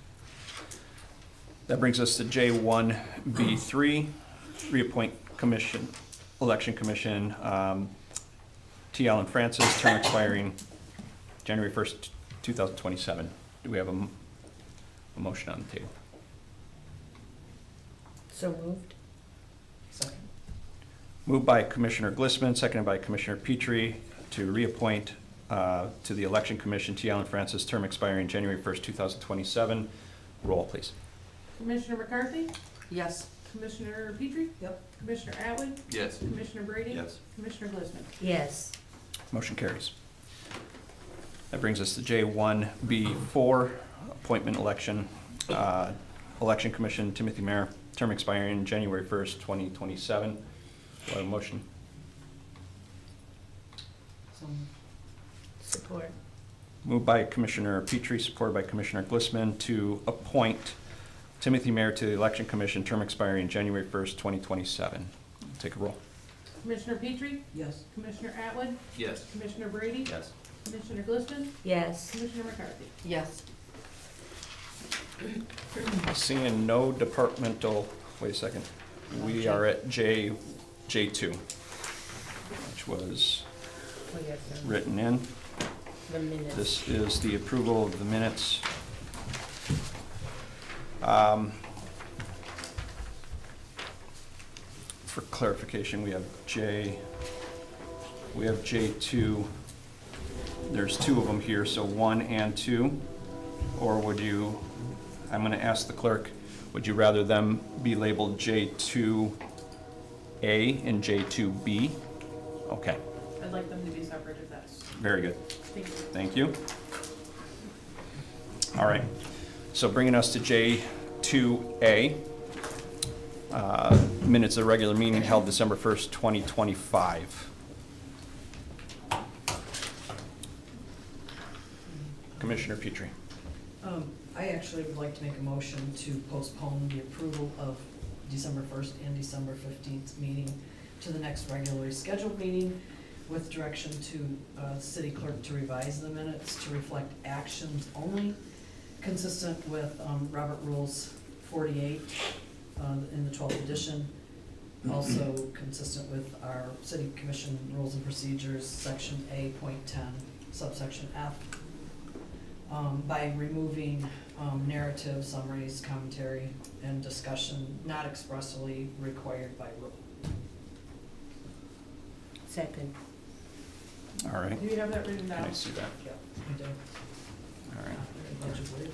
That brings us to J1B3, reappoint Election Commission, T. Allen Francis, term expiring January 1st, 2027. Do we have a motion on the table? So moved. Second. Moved by Commissioner Glissman, seconded by Commissioner Petrie to reappoint to the Election Commission, T. Allen Francis, term expiring January 1st, 2027. Roll, please. Commissioner McCarthy, Yes. Commissioner Petrie, Yep. Commissioner Atwood, Yes. Commissioner Brady. Yes. Commissioner Glissman. Yes. Motion carries. That brings us to J1B4, appointment election, Election Commission, Timothy Mayer, term expiring January 1st, 2027. Do I have a motion? Support. Moved by Commissioner Petrie, supported by Commissioner Glissman to appoint Timothy Mayer to the Election Commission, term expiring January 1st, 2027. Take a roll. Commissioner Petrie, Yes. Commissioner Atwood, Yes. Commissioner Brady. Yes. Commissioner Glissman, Yes. Commissioner McCarthy. Yes. Seeing no departmental, wait a second. We are at J2, which was Oh, yes, no. written in. The minutes. This is the approval of the minutes. For clarification, we have J2. There's two of them here, so 1 and 2. Or would you, I'm going to ask the clerk, would you rather them be labeled J2A and J2B? Okay, I'd like them to be separate if that's, very good. thank you. Thank you. All right, so bringing us to J2A, minutes of the regular meeting held December 1st, 2025. Commissioner Petrie. I actually would like to make a motion to postpone the approval of December 1st and December 15th meeting to the next regularly scheduled meeting, with direction to city clerk to revise the minutes to reflect actions only, consistent with Robert Rules 48 in the 12th edition, also consistent with our city commission rules and procedures, section A.10, subsection F, by removing narrative, summaries, commentary, and discussion not expressly required by rule. Second. All right. Do you have that written Can I down? see that? Yeah, you do. All right. Not very legibly,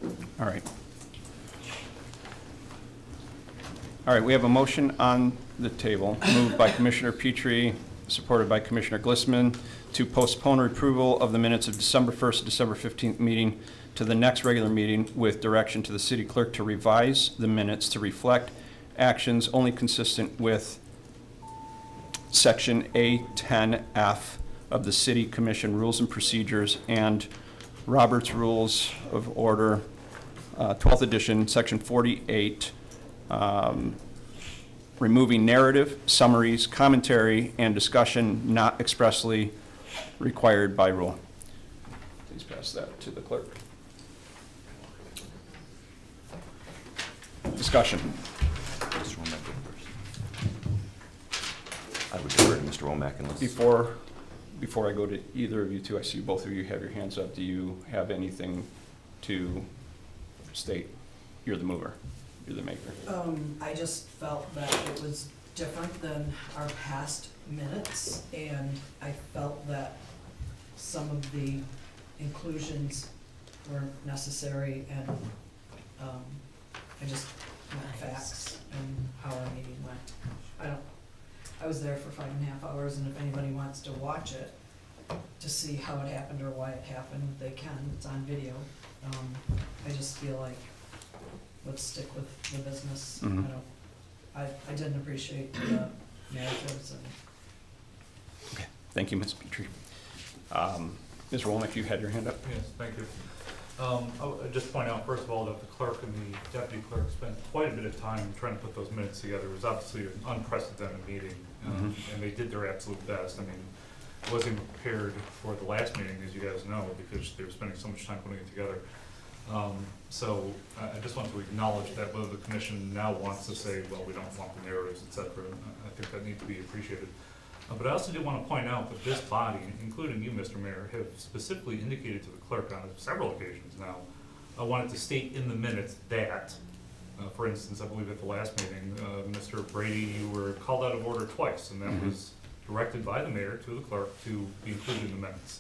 but- All right. All right, we have a motion on the table, moved by Commissioner Petrie, supported by Commissioner Glissman, to postpone approval of the minutes of December 1st, December 15th meeting to the next regular meeting with direction to the city clerk to revise the minutes to reflect actions only consistent with Section A10F of the City Commission Rules and Procedures and Robert's Rules of Order, 12th edition, Section 48, removing narrative, summaries, commentary, and discussion not expressly required by rule. Please pass that to the clerk. Discussion. Mr. Womack first. I would defer to Mr. Womack unless. Before I go to either of you two, I see both of you have your hands up. Do you have anything to state? You're the mover. You're the maker. I just felt that it was different than our past minutes, and I felt that some of the inclusions weren't necessary, and I just want facts and how our meeting went. I was there for 5.5 hours, and if anybody wants to watch it to see how it happened or why it happened, they can. It's on video. I just feel like let's stick with the business. Mhm. I didn't appreciate the narratives and. Okay, thank you, Ms. Petrie. Mr. Womack, you had your hand up? Yes, thank you. I would just point out, first of all, that the clerk and the deputy clerk spent quite a bit of time trying to put those minutes together. It was obviously an unprecedented meeting, and they did their absolute best. I mean, I wasn't even prepared for the last meeting, as you guys know, because they were spending so much time putting it together. So I just want to acknowledge that whether the commission now wants to say, well, we don't want the narratives, et cetera, I think that needs to be appreciated. But I also do want to point out that this body, including you, Mr. Mayor, have specifically indicated to the clerk on several occasions now, I wanted to state in the minutes that, for instance, I believe at the last meeting, Mr. Brady, you were called out of order twice, and that was directed by the mayor to the clerk to be included in the minutes.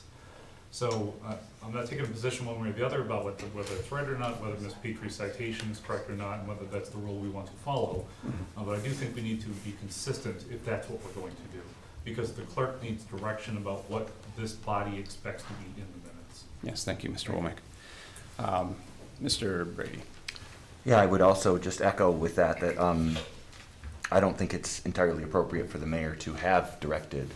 So I'm not taking a position one way or the other about whether it's right or not, whether Ms. Petrie's citation is correct or not, and whether that's the rule we want to follow. But I do think we need to be consistent if that's what we're going to do, because the clerk needs direction about what this body expects to be in the minutes. Yes, thank you, Mr. Womack. Mr. Brady. Yeah, I would also just echo with that, I don't think it's entirely appropriate for the mayor to have directed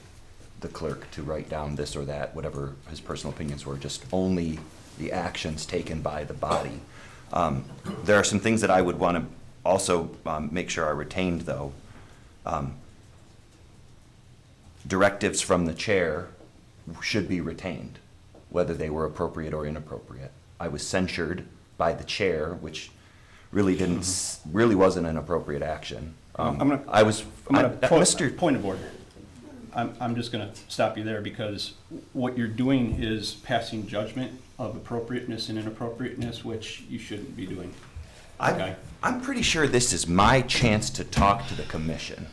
the clerk to write down this or that, whatever his personal opinions were, just only the actions taken by the body. There are some things that I would want to also make sure are retained, though. Directives from the chair should be retained, whether they were appropriate or inappropriate. I was censured by the chair, which really really wasn't an appropriate action. Point of order. I'm just going to stop you there, because what you're doing is passing judgment of appropriateness and inappropriateness, which you shouldn't be doing. Okay? I'm pretty sure this is my chance to talk to the commission.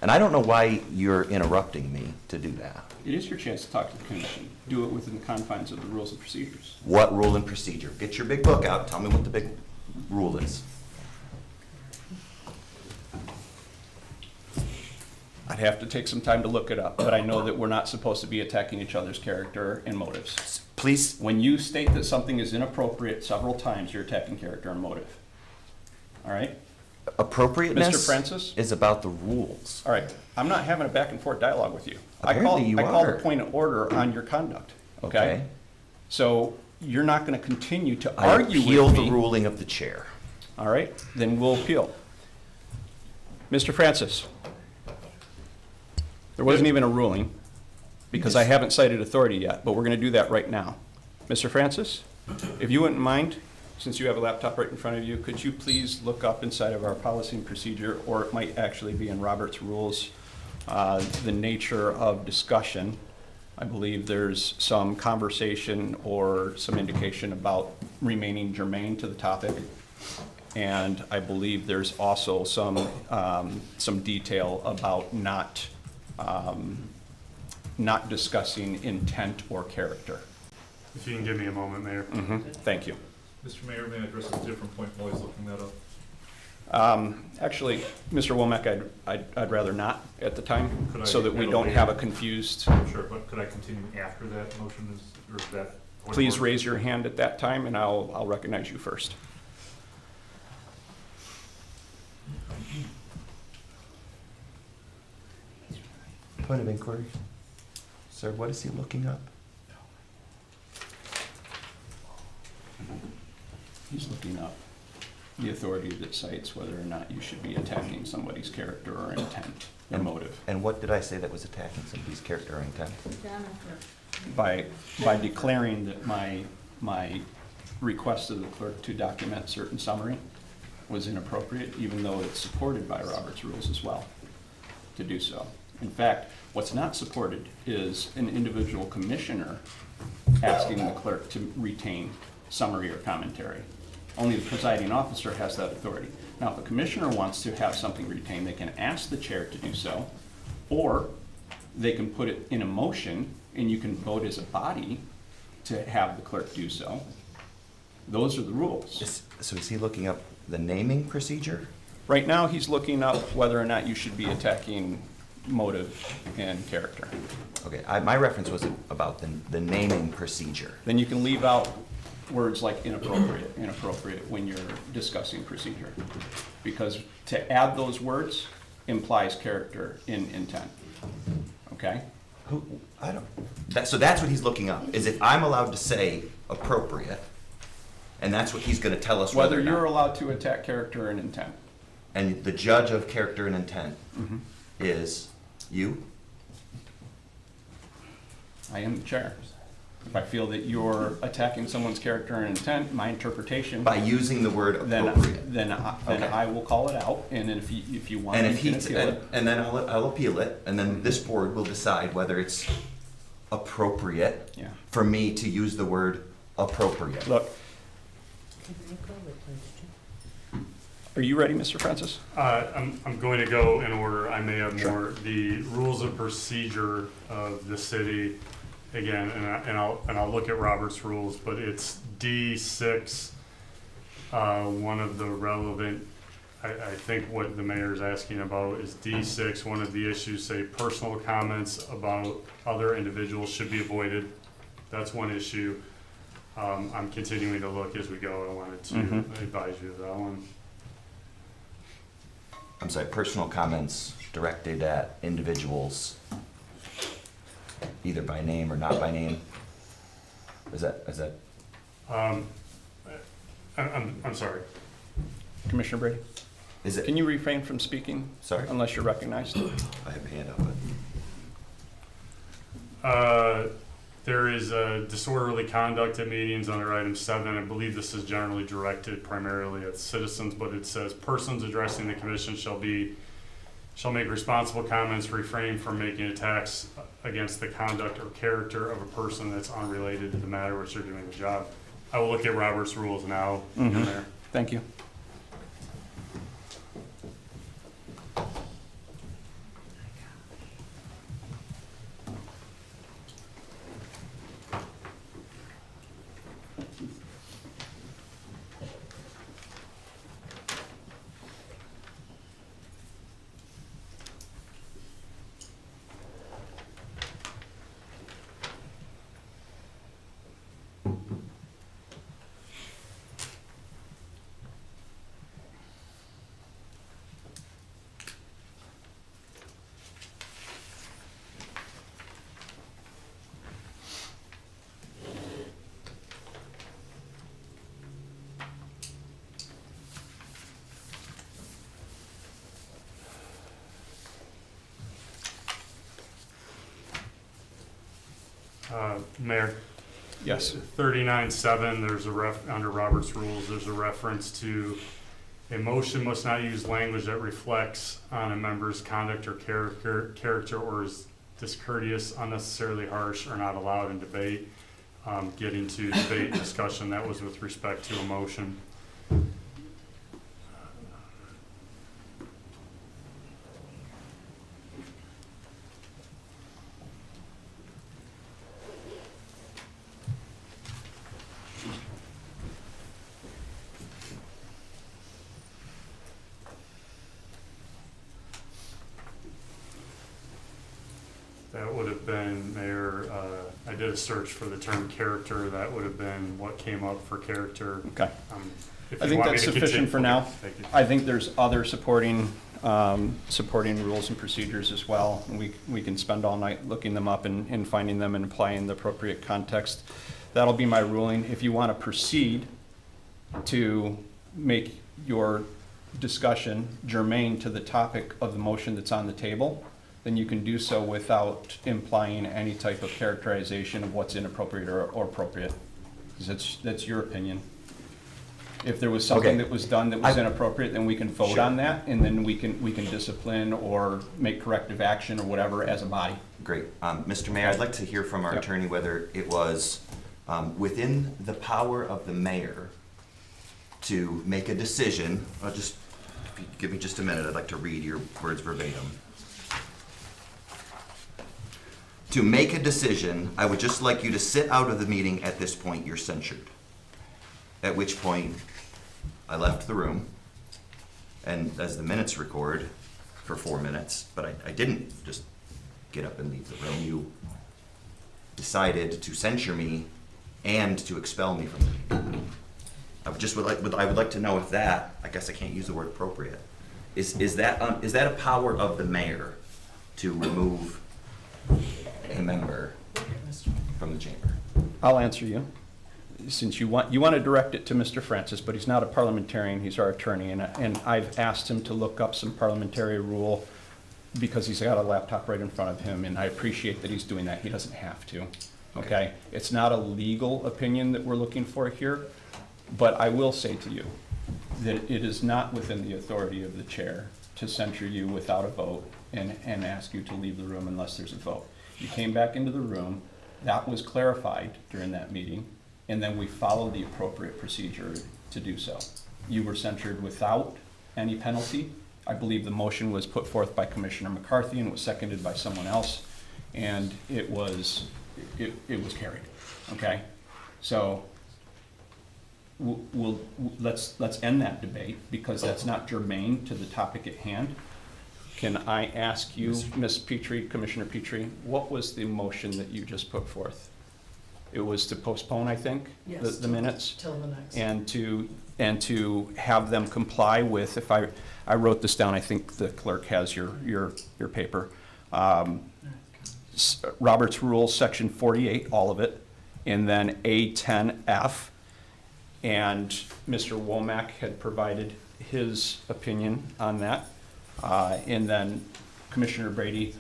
And I don't know why you're interrupting me to do that. It is your chance to talk to the commission. Do it within the confines of the rules and procedures. What rule and procedure? Get your big book out. Tell me what the big rule is. I'd have to take some time to look it up, but I know that we're not supposed to be attacking each other's character and motives. Please. When you state that something is inappropriate several times, you're attacking character and motive. All right? Appropriateness Mr. Francis? is about the rules. All right. I'm not having a back and forth dialogue with you. Apparently you I called are. a point of order on your conduct. Okay? Okay. So you're not going to continue to I argue appeal with the me. ruling of the chair. All right? Then we'll appeal. Mr. Francis? There wasn't even a ruling, because I haven't cited authority yet, but we're going to do that right now. Mr. Francis, if you wouldn't mind, since you have a laptop right in front of you, could you please look up inside of our policy and procedure, or it might actually be in Robert's rules, the nature of discussion. I believe there's some conversation or some indication about remaining germane to the topic. And I believe there's also some detail about not not discussing intent or character. If you can give me a moment, Mayor. Thank you. Mr. Mayor, may I address a different point while he's looking that up? Actually, Mr. Womack, I'd rather not at the time, Could I so that we handle don't the- have a confused. Sure, but could I continue after that motion is, or is that? point of Please order? raise your hand at that time, and I'll recognize you first. Point of inquiry. Sir, what is he looking up? He's looking up the authority that cites whether or not you should be attacking somebody's character or intent or motive. And what did I say that was attacking somebody's character or intent? By declaring that my request of the clerk to document certain summary was inappropriate, even though it's supported by Robert's rules as well to do so. In fact, what's not supported is an individual commissioner asking the clerk to retain summary or commentary. Only the presiding officer has that authority. Now, if a commissioner wants to have something retained, they can ask the chair to do so, or they can put it in a motion, and you can vote as a body to have the clerk do so. Those are the rules. So is he looking up the naming procedure? Right now, he's looking up whether or not you should be attacking motive and character. Okay, my reference was about the naming procedure. Then you can leave out words like inappropriate when you're discussing procedure. Because to add those words implies character in intent. Okay? So that's what he's looking up, is if I'm allowed to say appropriate, and that's what he's gonna tell us Whether or not. you're allowed to attack character and intent. And the judge of character and intent is you? I am the chair. If I feel that you're attacking someone's character and intent, my interpretation. By using the word appropriate? Then I will call it out, and then if you want, And you if can he, appeal it. and then I'll appeal it, and then this board will decide whether it's appropriate Yeah. for me to use the word appropriate. Look. Are you ready, Mr. Francis? I'm going to go in order. I may have Sure. more. The rules of procedure of the city, again, and I'll look at Robert's rules, but it's D6. One of the relevant, I think what the mayor is asking about is D6. One of the issues say personal comments about other individuals should be avoided. That's one issue. I'm continuing to look as we go. I wanted to advise you of that one. I'm sorry, personal comments directed at individuals, either by name or not by name. Is that? I'm sorry. Commissioner Brady? Is it? Can you refrain from speaking? Sorry? Unless you're recognized? I have a hand up, but. There is a disorderly conduct at meetings under item 7. I believe this is generally directed primarily at citizens, but it says persons addressing the commission shall make responsible comments, refrain from making attacks against the conduct or character of a person that's unrelated to the matter which they're doing the job. I will look at Robert's rules now in there. Thank you. Mayor? Yes. 39.7, there's under Robert's rules, there's a reference to a motion must not use language that reflects on a member's conduct or character or is discourteous, unnecessarily harsh, or not allowed in debate. Getting to debate discussion, that was with respect to a motion. have been, Mayor, I did a search for the term character. That would have been what came up for character. Okay. If I you think want me that's to sufficient continue- for now. okay, thank you. I think there's other supporting rules and procedures as well. And we can spend all night looking them up and finding them and applying the appropriate context. That'll be my ruling. If you want to proceed to make your discussion germane to the topic of the motion that's on the table, then you can do so without implying any type of characterization of what's inappropriate or appropriate. Because that's your opinion. If there was something Okay. that was done that was inappropriate, then we can vote Sure. on that, and then we can discipline or make corrective action or whatever as a body. Great. Mr. Mayor, I'd like to hear from our Yep. attorney whether it was within the power of the mayor to make a decision. If you give me just a minute, I'd like to read your words verbatim. To make a decision, I would just like you to sit out of the meeting. At this point, you're censured. At which point, I left the room, and as the minutes record, for 4 minutes, but I didn't just get up and leave the room. You decided to censure me and to expel me from the meeting. I would like to know if that, I guess I can't use the word appropriate, is that a power of the mayor to remove a member from the chamber? I'll answer you. Since you want to direct it to Mr. Francis, but he's not a parliamentarian, he's our attorney, and I've asked him to look up some parliamentary rule because he's got a laptop right in front of him, and I appreciate that he's doing that. He doesn't have to, okay? It's not a legal opinion that we're looking for here, but I will say to you that it is not within the authority of the chair to censure you without a vote and ask you to leave the room unless there's a vote. You came back into the room, that was clarified during that meeting, and then we followed the appropriate procedure to do so. You were censured without any penalty. I believe the motion was put forth by Commissioner McCarthy and was seconded by someone else, and it was carried, okay? So let's end that debate because that's not germane to the topic at hand. Can I ask you, Ms. Petrie, Commissioner Petrie, what was the motion that you just put forth? It was to postpone, I think, Yes, the minutes? till the next. And to have them comply with, if I wrote this down, I think the clerk has your paper. Robert's Rules, Section 48, all of it, and then A10F. And Mr. Womack had provided his opinion on that. And then Commissioner Brady,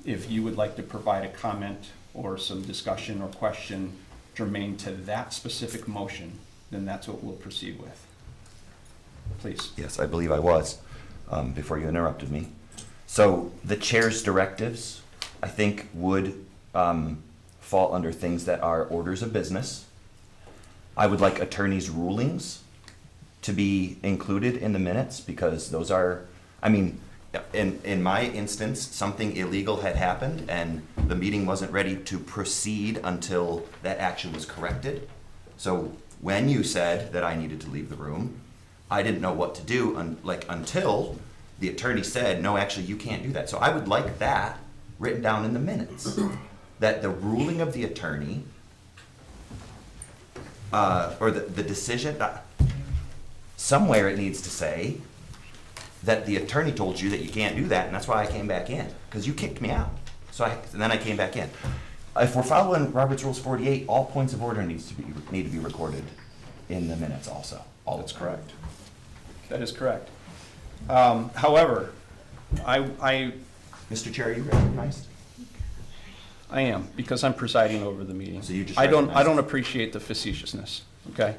if you would like to provide a comment or some discussion or question germane to that specific motion, then that's what we'll proceed with. Please. Yes, I believe I was, before you interrupted me. So the chair's directives, I think, would fall under things that are orders of business. I would like attorneys' rulings to be included in the minutes because those are, I mean, in my instance, something illegal had happened and the meeting wasn't ready to proceed until that action was corrected. So when you said that I needed to leave the room, I didn't know what to do until the attorney said, no, actually, you can't do that. So I would like that written down in the minutes, that the ruling of the attorney or the decision, somewhere it needs to say that the attorney told you that you can't do that, and that's why I came back in, because you kicked me out. And then I came back in. If we're following Robert's Rules 48, all points of order need to be recorded in the minutes also. That's correct. That is correct. However, Mr. Chair, are you recognized? I am, because I'm presiding over the meeting. So you just I don't recognized- appreciate the facetiousness, okay?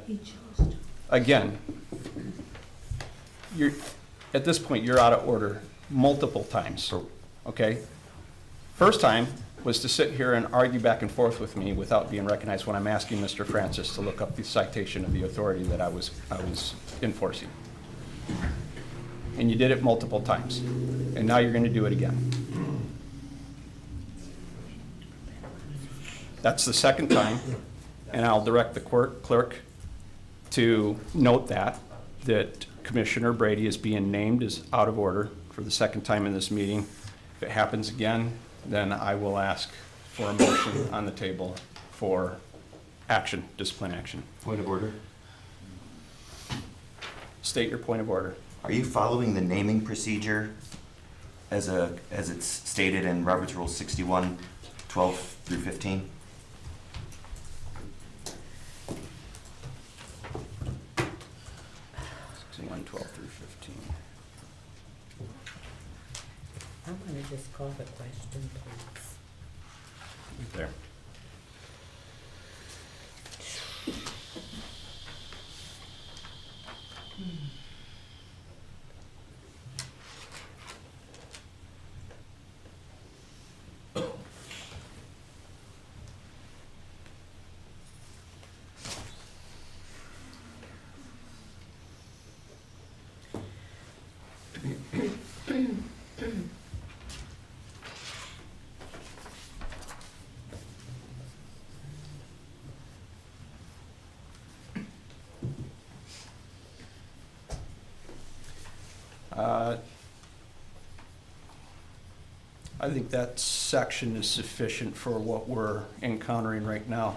Again, at this point, you're out of order multiple times, okay? First time was to sit here and argue back and forth with me without being recognized when I'm asking Mr. Francis to look up the citation of the authority that I was enforcing. And you did it multiple times, and now you're going to do it again. That's the second time, and I'll direct the clerk to note that Commissioner Brady is being named as out of order for the second time in this meeting. If it happens again, then I will ask for a motion on the table for action, discipline action. Point of order. State your point of order. Are you following the naming procedure as it's stated in Robert's Rule 61, 12 through 15? One, 12 through 15. I'm gonna just call the question, please. Right there. I think that section is sufficient for what we're encountering right now,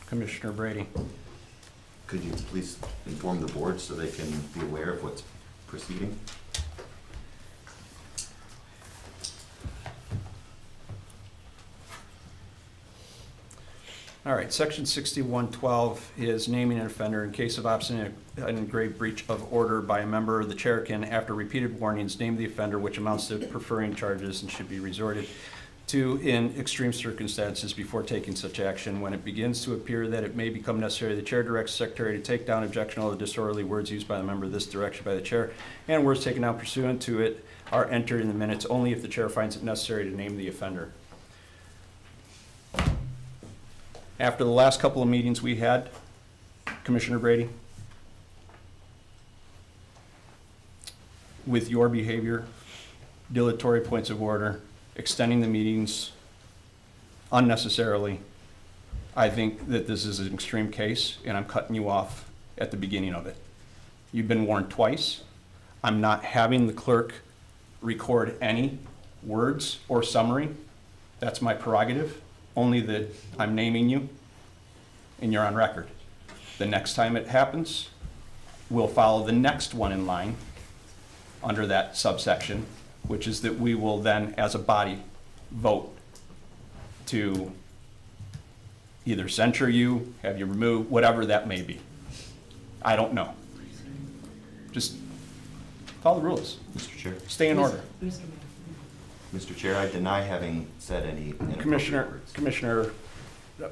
Commissioner Brady. Could you please inform the board so they can be aware of what's proceeding? All right, section 6112 is naming an offender in case of obstinate and grave breach of order by a member. The chair can, after repeated warnings, name the offender, which amounts to preferring charges and should be resorted to in extreme circumstances before taking such action. When it begins to appear that it may become necessary, the chair directs the secretary to take down objectionable or disorderly words used by the member. This direction by the chair and words taken down pursuant to it are entered in the minutes only if the chair finds it necessary to name the offender. After the last couple of meetings we had, Commissioner Brady, with your behavior, dilatory points of order, extending the meetings unnecessarily, I think that this is an extreme case, and I'm cutting you off at the beginning of it. You've been warned twice. I'm not having the clerk record any words or summary. That's my prerogative. Only that I'm naming you, and you're on record. The next time it happens, we'll follow the next one in line under that subsection, which is that we will then, as a body, vote to either censure you, have you removed, whatever that may be. I don't know. Just follow the rules. Mr. Chair. Stay in order. Mr. Chair, I deny having said any inappropriate words. Commissioner,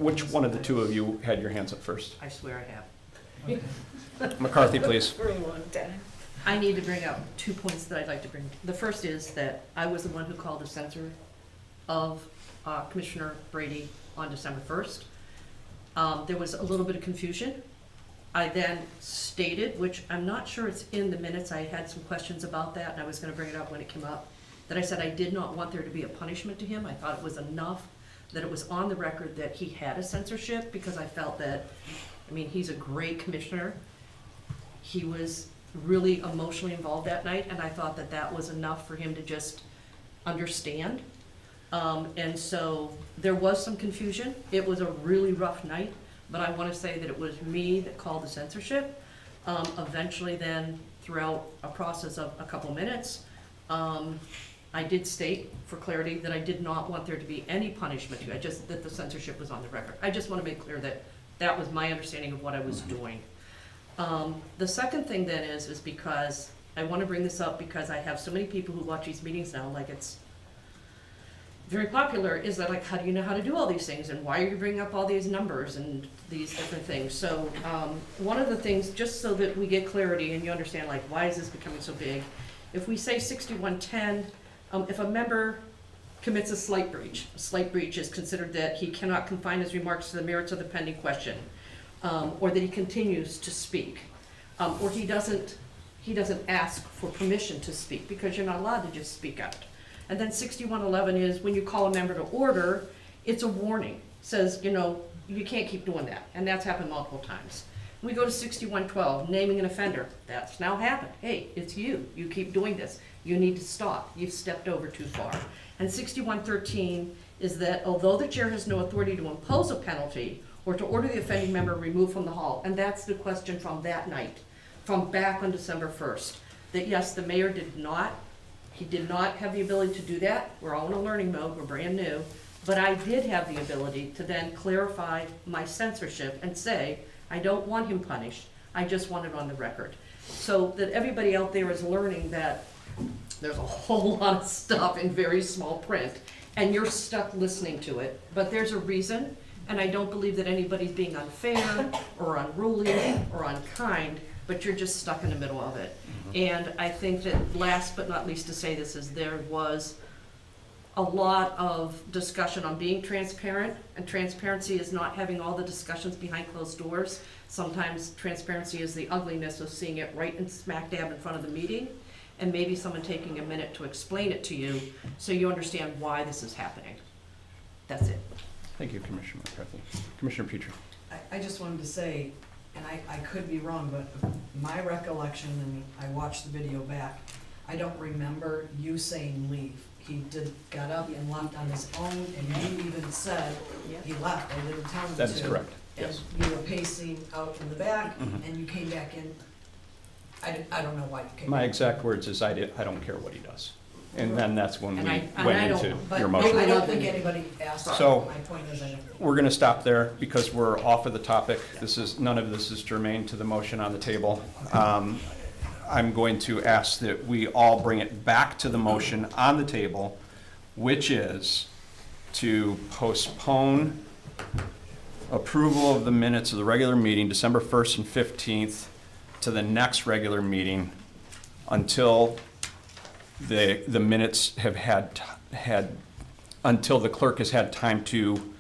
which one of the two of you had your hands up first? I swear I have. McCarthy, please. For a long time. I need to bring up 2 points that I'd like to bring. The first is that I was the one who called the censor of Commissioner Brady on December 1st. There was a little bit of confusion. I then stated, which I'm not sure it's in the minutes, I had some questions about that, and I was gonna bring it up when it came up, that I said I did not want there to be a punishment to him. I thought it was enough that it was on the record that he had a censorship, because I felt that, I mean, he's a great commissioner. He was really emotionally involved that night, and I thought that that was enough for him to just understand. And so there was some confusion. It was a really rough night, but I want to say that it was me that called the censorship. Eventually then, throughout a process of a couple minutes, I did state, for clarity, that I did not want there to be any punishment to it, just that the censorship was on the record. I just want to make clear that that was my understanding of what I was doing. The second thing then is because, I want to bring this up because I have so many people who watch these meetings now, like it's very popular, is that like, how do you know how to do all these things, and why are you bringing up all these numbers and these different things? So one of the things, just so that we get clarity and you understand, like, why is this becoming so big? If we say 6110, if a member commits a slight breach is considered that he cannot confine his remarks to the merits of the pending question, or that he continues to speak, or he doesn't ask for permission to speak, because you're not allowed to just speak out. And then 6111 is when you call a member to order, it's a warning. Says, you know, you can't keep doing that. And that's happened multiple times. We go to 6112, naming an offender. That's now happened. Hey, it's you. You keep doing this. You need to stop. You've stepped over too far. And 6113 is that although the chair has no authority to impose a penalty or to order the offending member removed from the hall, and that's the question from that night, from back on December 1st, that yes, the mayor did not have the ability to do that. We're all in a learning mode, we're brand new. But I did have the ability to then clarify my censorship and say, I don't want him punished, I just want it on the record. So that everybody out there is learning that there's a whole lot of stuff in very small print, and you're stuck listening to it. But there's a reason, and I don't believe that anybody's being unfair or unruly or unkind, but you're just stuck in the middle of it. And I think that last but not least to say this is there was a lot of discussion on being transparent, and transparency is not having all the discussions behind closed doors. Sometimes transparency is the ugliness of seeing it right and smack dab in front of the meeting, and maybe someone taking a minute to explain it to you so you understand why this is happening. That's it. Thank you, Commissioner McCarthy. Commissioner Petrie. I just wanted to say, and I could be wrong, but my recollection, and I watched the video back, I don't remember you saying leave. He got up and left on his own, and you even said he left. I didn't tell him to. That is correct, yes. And you were pacing out in the back, and you came back in. I don't know why you came back. My exact words is, I don't care what he does. And then that's when we went into your But motion. I don't think anybody asked. So, My point is, I don't. we're gonna stop there because we're off of the topic. None of this is germane to the motion on the table. I'm going to ask that we all bring it back to the motion on the table, which is to postpone approval of the minutes of the regular meeting, December 1st and 15th, to the next regular meeting until the minutes have had until the clerk has had time to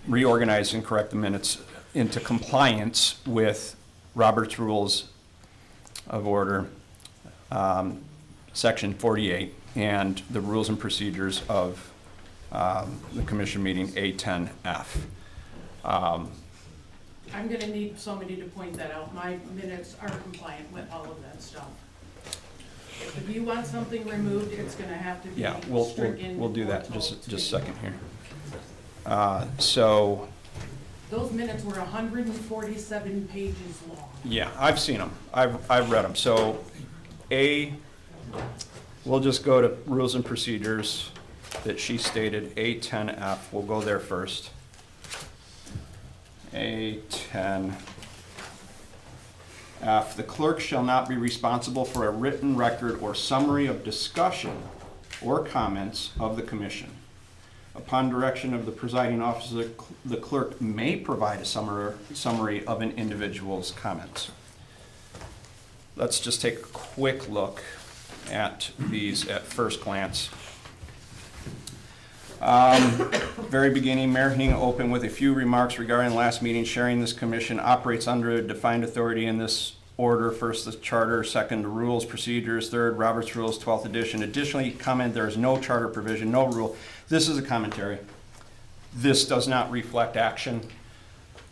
reorganize and correct the minutes into compliance with Robert's Rules of Order, Section 48, and the rules and procedures of the commission meeting A10F. I'm gonna need somebody to point that out. My minutes are compliant with all of that stuff. If you want something removed, it's gonna have to be Yeah, stricken. we'll do that. or Just told a to. second here. So, Those minutes were 147 pages long. yeah, I've seen them. I've read them. So, we'll just go to rules and procedures that she stated, A10F. We'll go there first. A10F. The clerk shall not be responsible for a written record or summary of discussion or comments of the commission. Upon direction of the presiding officer, the clerk may provide a summary of an individual's comments. Let's just take a quick look at these at first glance. Very beginning, Mayor Henning opened with a few remarks regarding last meeting, sharing this commission operates under a defined authority in this order. First, the charter. Second, the rules, procedures. Third, Robert's Rules, 12th edition. Additionally, comment there is no charter provision, no rule. This is a commentary. This does not reflect action.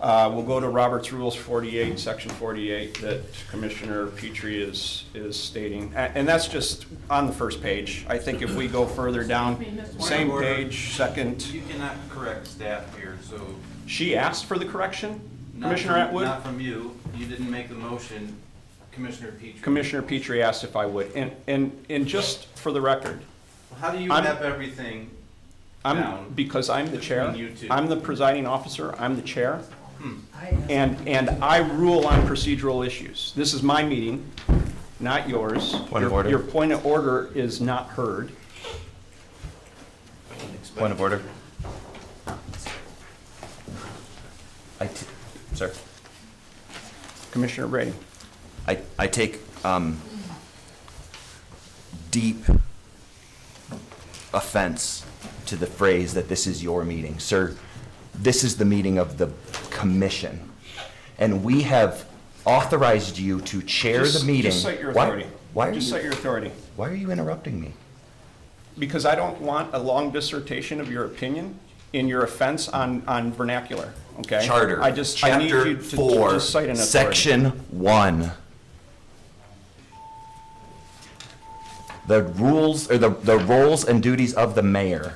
We'll go to Robert's Rules 48, Section 48, that Commissioner Petrie is stating. And that's just on the first page. I think if we go further down, same page, second. You cannot correct staff here, so. She asked for the correction, Not Commissioner from- Atwood? Not from you. You didn't make the motion, Commissioner Petrie. Commissioner Petrie asked if I would. And just for the record, How do you I'm- map everything down? because I'm the chair, between you two? I'm the presiding officer, I'm the chair. I asked- And I rule on procedural issues. This is my meeting, not yours. Point of order. Your point of order is not heard. Point of order. Sir. Commissioner Brady. I take deep offense to the phrase that this is your meeting. Sir, this is the meeting of the commission. And we have authorized you to chair the meeting. Just cite your authority. Why are Just you, cite your authority. why are you interrupting me? Because I don't want a long dissertation of your opinion in your offense on vernacular, okay? Charter, I need chapter you to 4, just cite an authority. section 1. The rules, or the roles and duties of the mayor.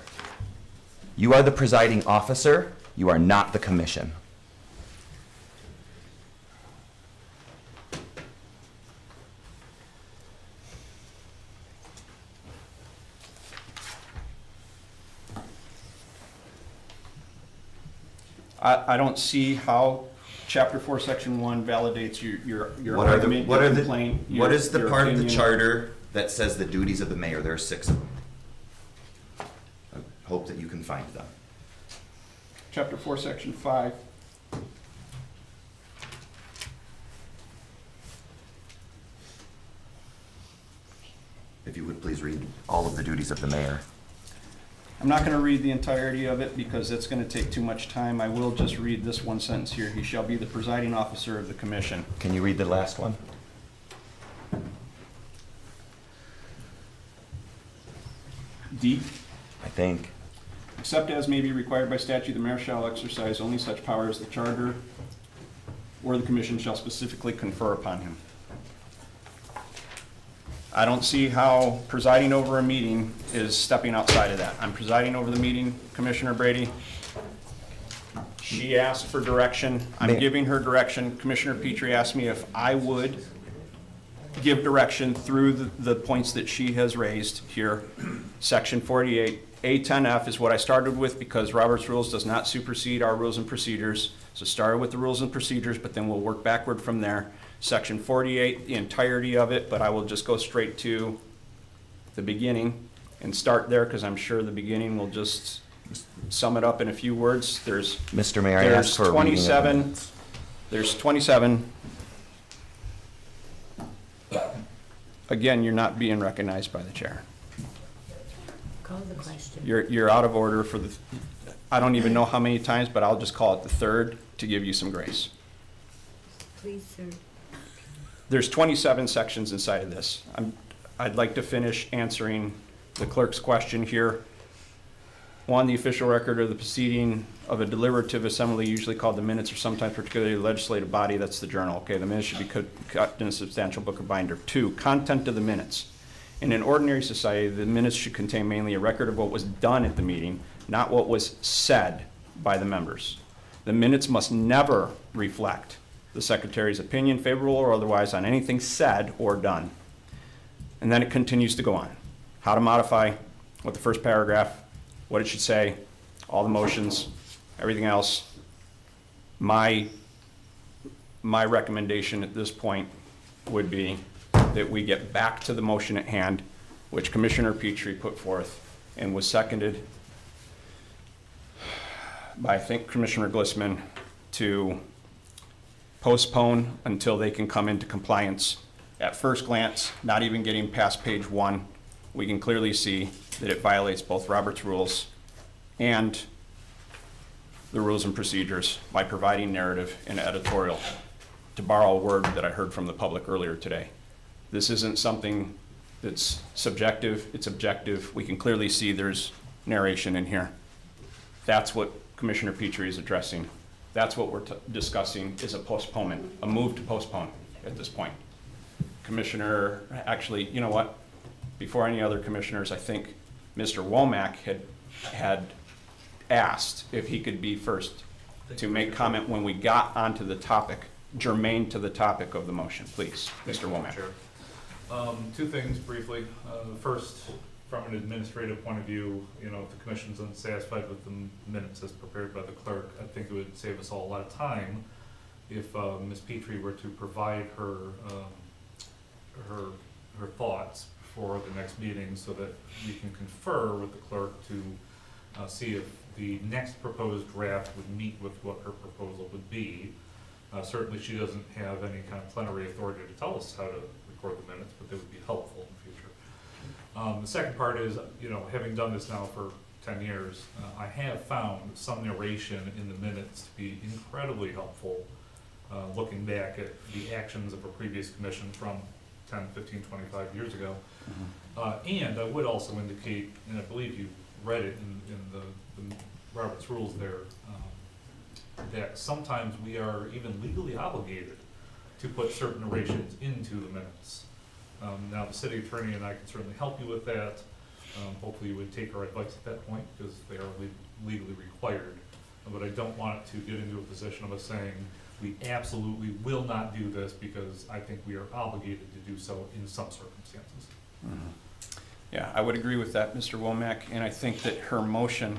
You are the presiding officer, you are not the commission. I don't see how Chapter 4, Section 1 validates your What are the, argument, what your are the, complaint, what is the your part of the opinion. charter that says the duties of the mayor? There are 6 of them. I hope that you can find them. Chapter 4, Section 5. If you would please read all of the duties of the mayor. I'm not going to read the entirety of it because it's going to take too much time. I will just read this one sentence here. He shall be the presiding officer of the commission. Can you read the last one? D. I think. Except as may be required by statute, the mayor shall exercise only such power as the charter or the commission shall specifically confer upon him. I don't see how presiding over a meeting is stepping outside of that. I'm presiding over the meeting, Commissioner Brady. She asked for direction. I'm giving her direction. Commissioner Petrie asked me if I would give direction through the points that she has raised here. Section 48, A10F is what I started with because Robert's Rules does not supersede our rules and procedures. So started with the rules and procedures, but then we'll work backward from there. Section 48, the entirety of it, but I will just go straight to the beginning and start there because I'm sure the beginning will just sum it up in a few words. There's Mr. Mayor, I asked for a reading of the 27. minutes. There's 27. Again, you're not being recognized by the chair. Call the question. You're out of order for the, I don't even know how many times, but I'll just call it the third to give you some grace. Please, sir. There's 27 sections inside of this. I'd like to finish answering the clerk's question here. One, the official record of the proceeding of a deliberative assembly, usually called the minutes, or sometimes particularly the legislative body, that's the journal. Okay, the minutes should be cut in a substantial book or binder. 2, content of the minutes. In an ordinary society, the minutes should contain mainly a record of what was done at the meeting, not what was said by the members. The minutes must never reflect the secretary's opinion, favorable or otherwise, on anything said or done. And then it continues to go on. How to modify, what the first paragraph, what it should say, all the motions, everything else. My recommendation at this point would be that we get back to the motion at hand, which Commissioner Petrie put forth and was seconded by, I think, Commissioner Glissman, to postpone until they can come into compliance. At first glance, not even getting past page 1, we can clearly see that it violates both Robert's rules and the rules and procedures by providing narrative and editorial, to borrow a word that I heard from the public earlier today. This isn't something that's subjective, it's objective. We can clearly see there's narration in here. That's what Commissioner Petrie is addressing. That's what we're discussing, is a postponement, a move to postpone at this point. Commissioner, actually, you know what? Before any other commissioners, I think Mr. Womack had asked if he could be first to make comment when we got onto the topic, germane to the topic of the motion. Please, Mr. Womack. Chair. 2 things briefly. First, from an administrative point of view, you know, if the commission's unsatisfied with the minutes as prepared by the clerk, I think it would save us all a lot of time if Ms. Petrie were to provide her thoughts for the next meeting so that we can confer with the clerk to see if the next proposed draft would meet with what her proposal would be. Certainly she doesn't have any kind of plenary authority to tell us how to record the minutes, but they would be helpful in the future. The second part is, you know, having done this now for 10 years, I have found some narration in the minutes to be incredibly helpful, looking back at the actions of a previous commission from 10, 15, 25 years ago. And I would also indicate, and I believe you read it in the Robert's Rules there, that sometimes we are even legally obligated to put certain narrations into the minutes. Now, the city attorney and I can certainly help you with that. Hopefully you would take our advice at that point, because they are legally required. But I don't want it to get into a position of us saying, we absolutely will not do this because I think we are obligated to do so in some circumstances. Yeah, I would agree with that, Mr. Womack, and I think that her motion,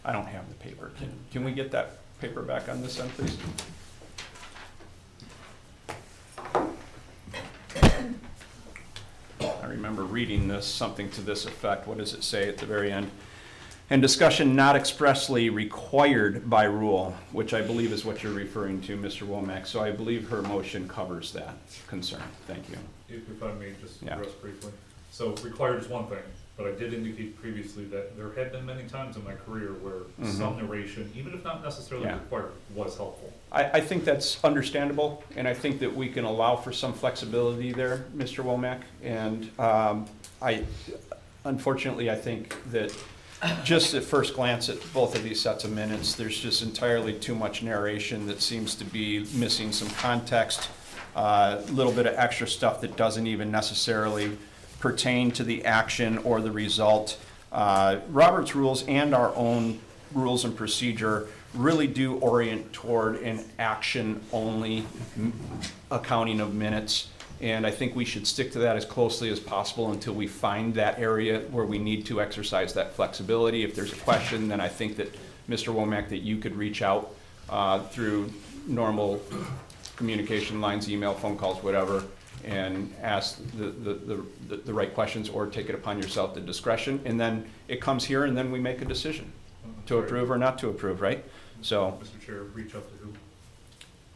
I don't have the paper. Can we get that paper back on this end, please? I remember reading this, something to this effect. What does it say at the very end? And discussion not expressly required by rule, which I believe is what you're referring to, Mr. Womack. So I believe her motion covers that concern. Thank you. If I may just Yeah. address briefly. So required is one thing, but I did indicate previously that there had been many times in my career where some narration, even if not necessarily required, was helpful. I think that's understandable, and I think that we can allow for some flexibility there, Mr. Womack. And unfortunately, I think that just at first glance at both of these sets of minutes, there's just entirely too much narration that seems to be missing some context, a little bit of extra stuff that doesn't even necessarily pertain to the action or the result. Robert's rules and our own rules and procedure really do orient toward an action-only accounting of minutes. And I think we should stick to that as closely as possible until we find that area where we need to exercise that flexibility. If there's a question, then I think that, Mr. Womack, that you could reach out through normal communication lines, email, phone calls, whatever, and ask the right questions, or take it upon yourself, the discretion. And then it comes here, and then we make a decision to approve or not to approve, right? So, Mr. Chair, reach out to who?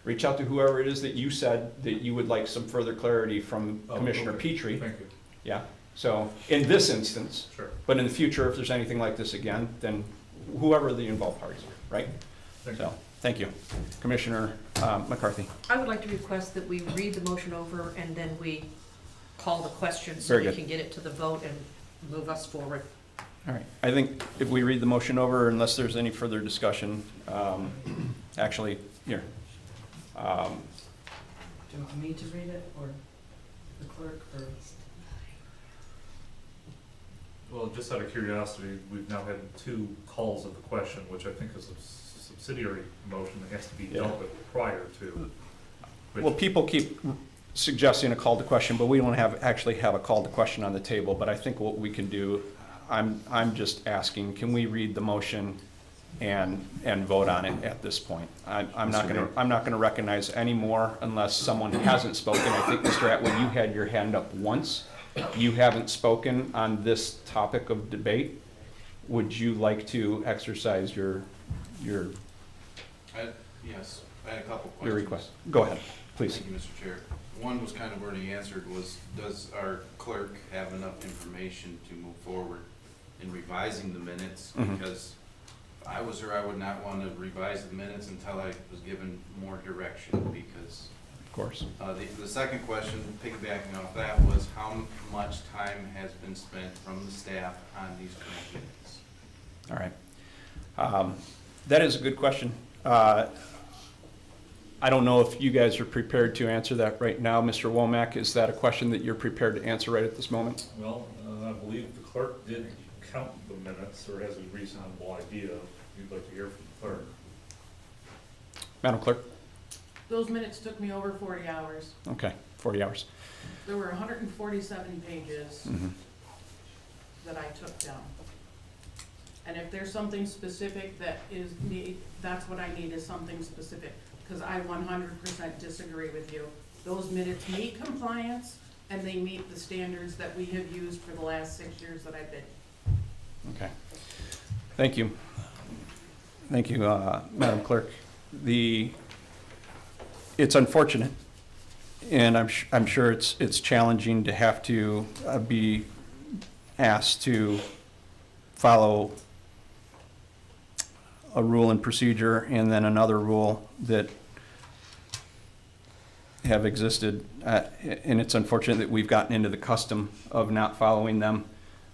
reach out to whoever it is that you said that you would like some further clarity from Commissioner okay. Petrie. Thank you. Yeah, so in this instance, Sure. but in the future, if there's anything like this again, then whoever the involved parties are, right? Thank you. So, thank you. Commissioner McCarthy. I would like to request that we read the motion over and then we call the question so Very we good. can get it to the vote and move us forward. All right, I think if we read the motion over, unless there's any further discussion, actually, here. Do you want me to read it, or the clerk, or? Well, just out of curiosity, we've now had 2 calls of the question, which I think is a subsidiary motion that has to be dealt with prior to. Well, people keep suggesting a call to question, but we don't actually have a call to question on the table. But I think what we can do, I'm just asking, can we read the motion and vote on it at this point? I'm not gonna recognize any more unless someone hasn't spoken. I think, Mr. Atwood, you had your hand up once. You haven't spoken on this topic of debate. Would you like to exercise your Yes, I had a couple questions. your request? Go ahead, please. Thank you, Mr. Chair. One was kind of already answered, was does our clerk have enough information to move forward in revising the minutes? Mhm. Because if I was her, I would not want to revise the minutes until I was given more direction, because Of course. the second question, piggybacking off that, was how much time has been spent from the staff on these current minutes? All right. That is a good question. I don't know if you guys are prepared to answer that right now. Mr. Womack, is that a question that you're prepared to answer right at this moment? Well, I believe the clerk did count the minutes, or has a reasonable idea. You'd like to hear from the clerk. Madam Clerk? Those minutes took me over 40 hours. Okay, 40 hours. There were 147 pages Mhm. that I took down. And if there's something specific that is need, that's what I need, is something specific, because I 100% disagree with you. Those minutes meet compliance, and they meet the standards that we have used for the last 6 years that I've been. Okay. Thank you. Thank you, Madam Clerk. It's unfortunate, and I'm sure it's challenging to have to be asked to follow a rule and procedure and then another rule that have existed, and it's unfortunate that we've gotten into the custom of not following them,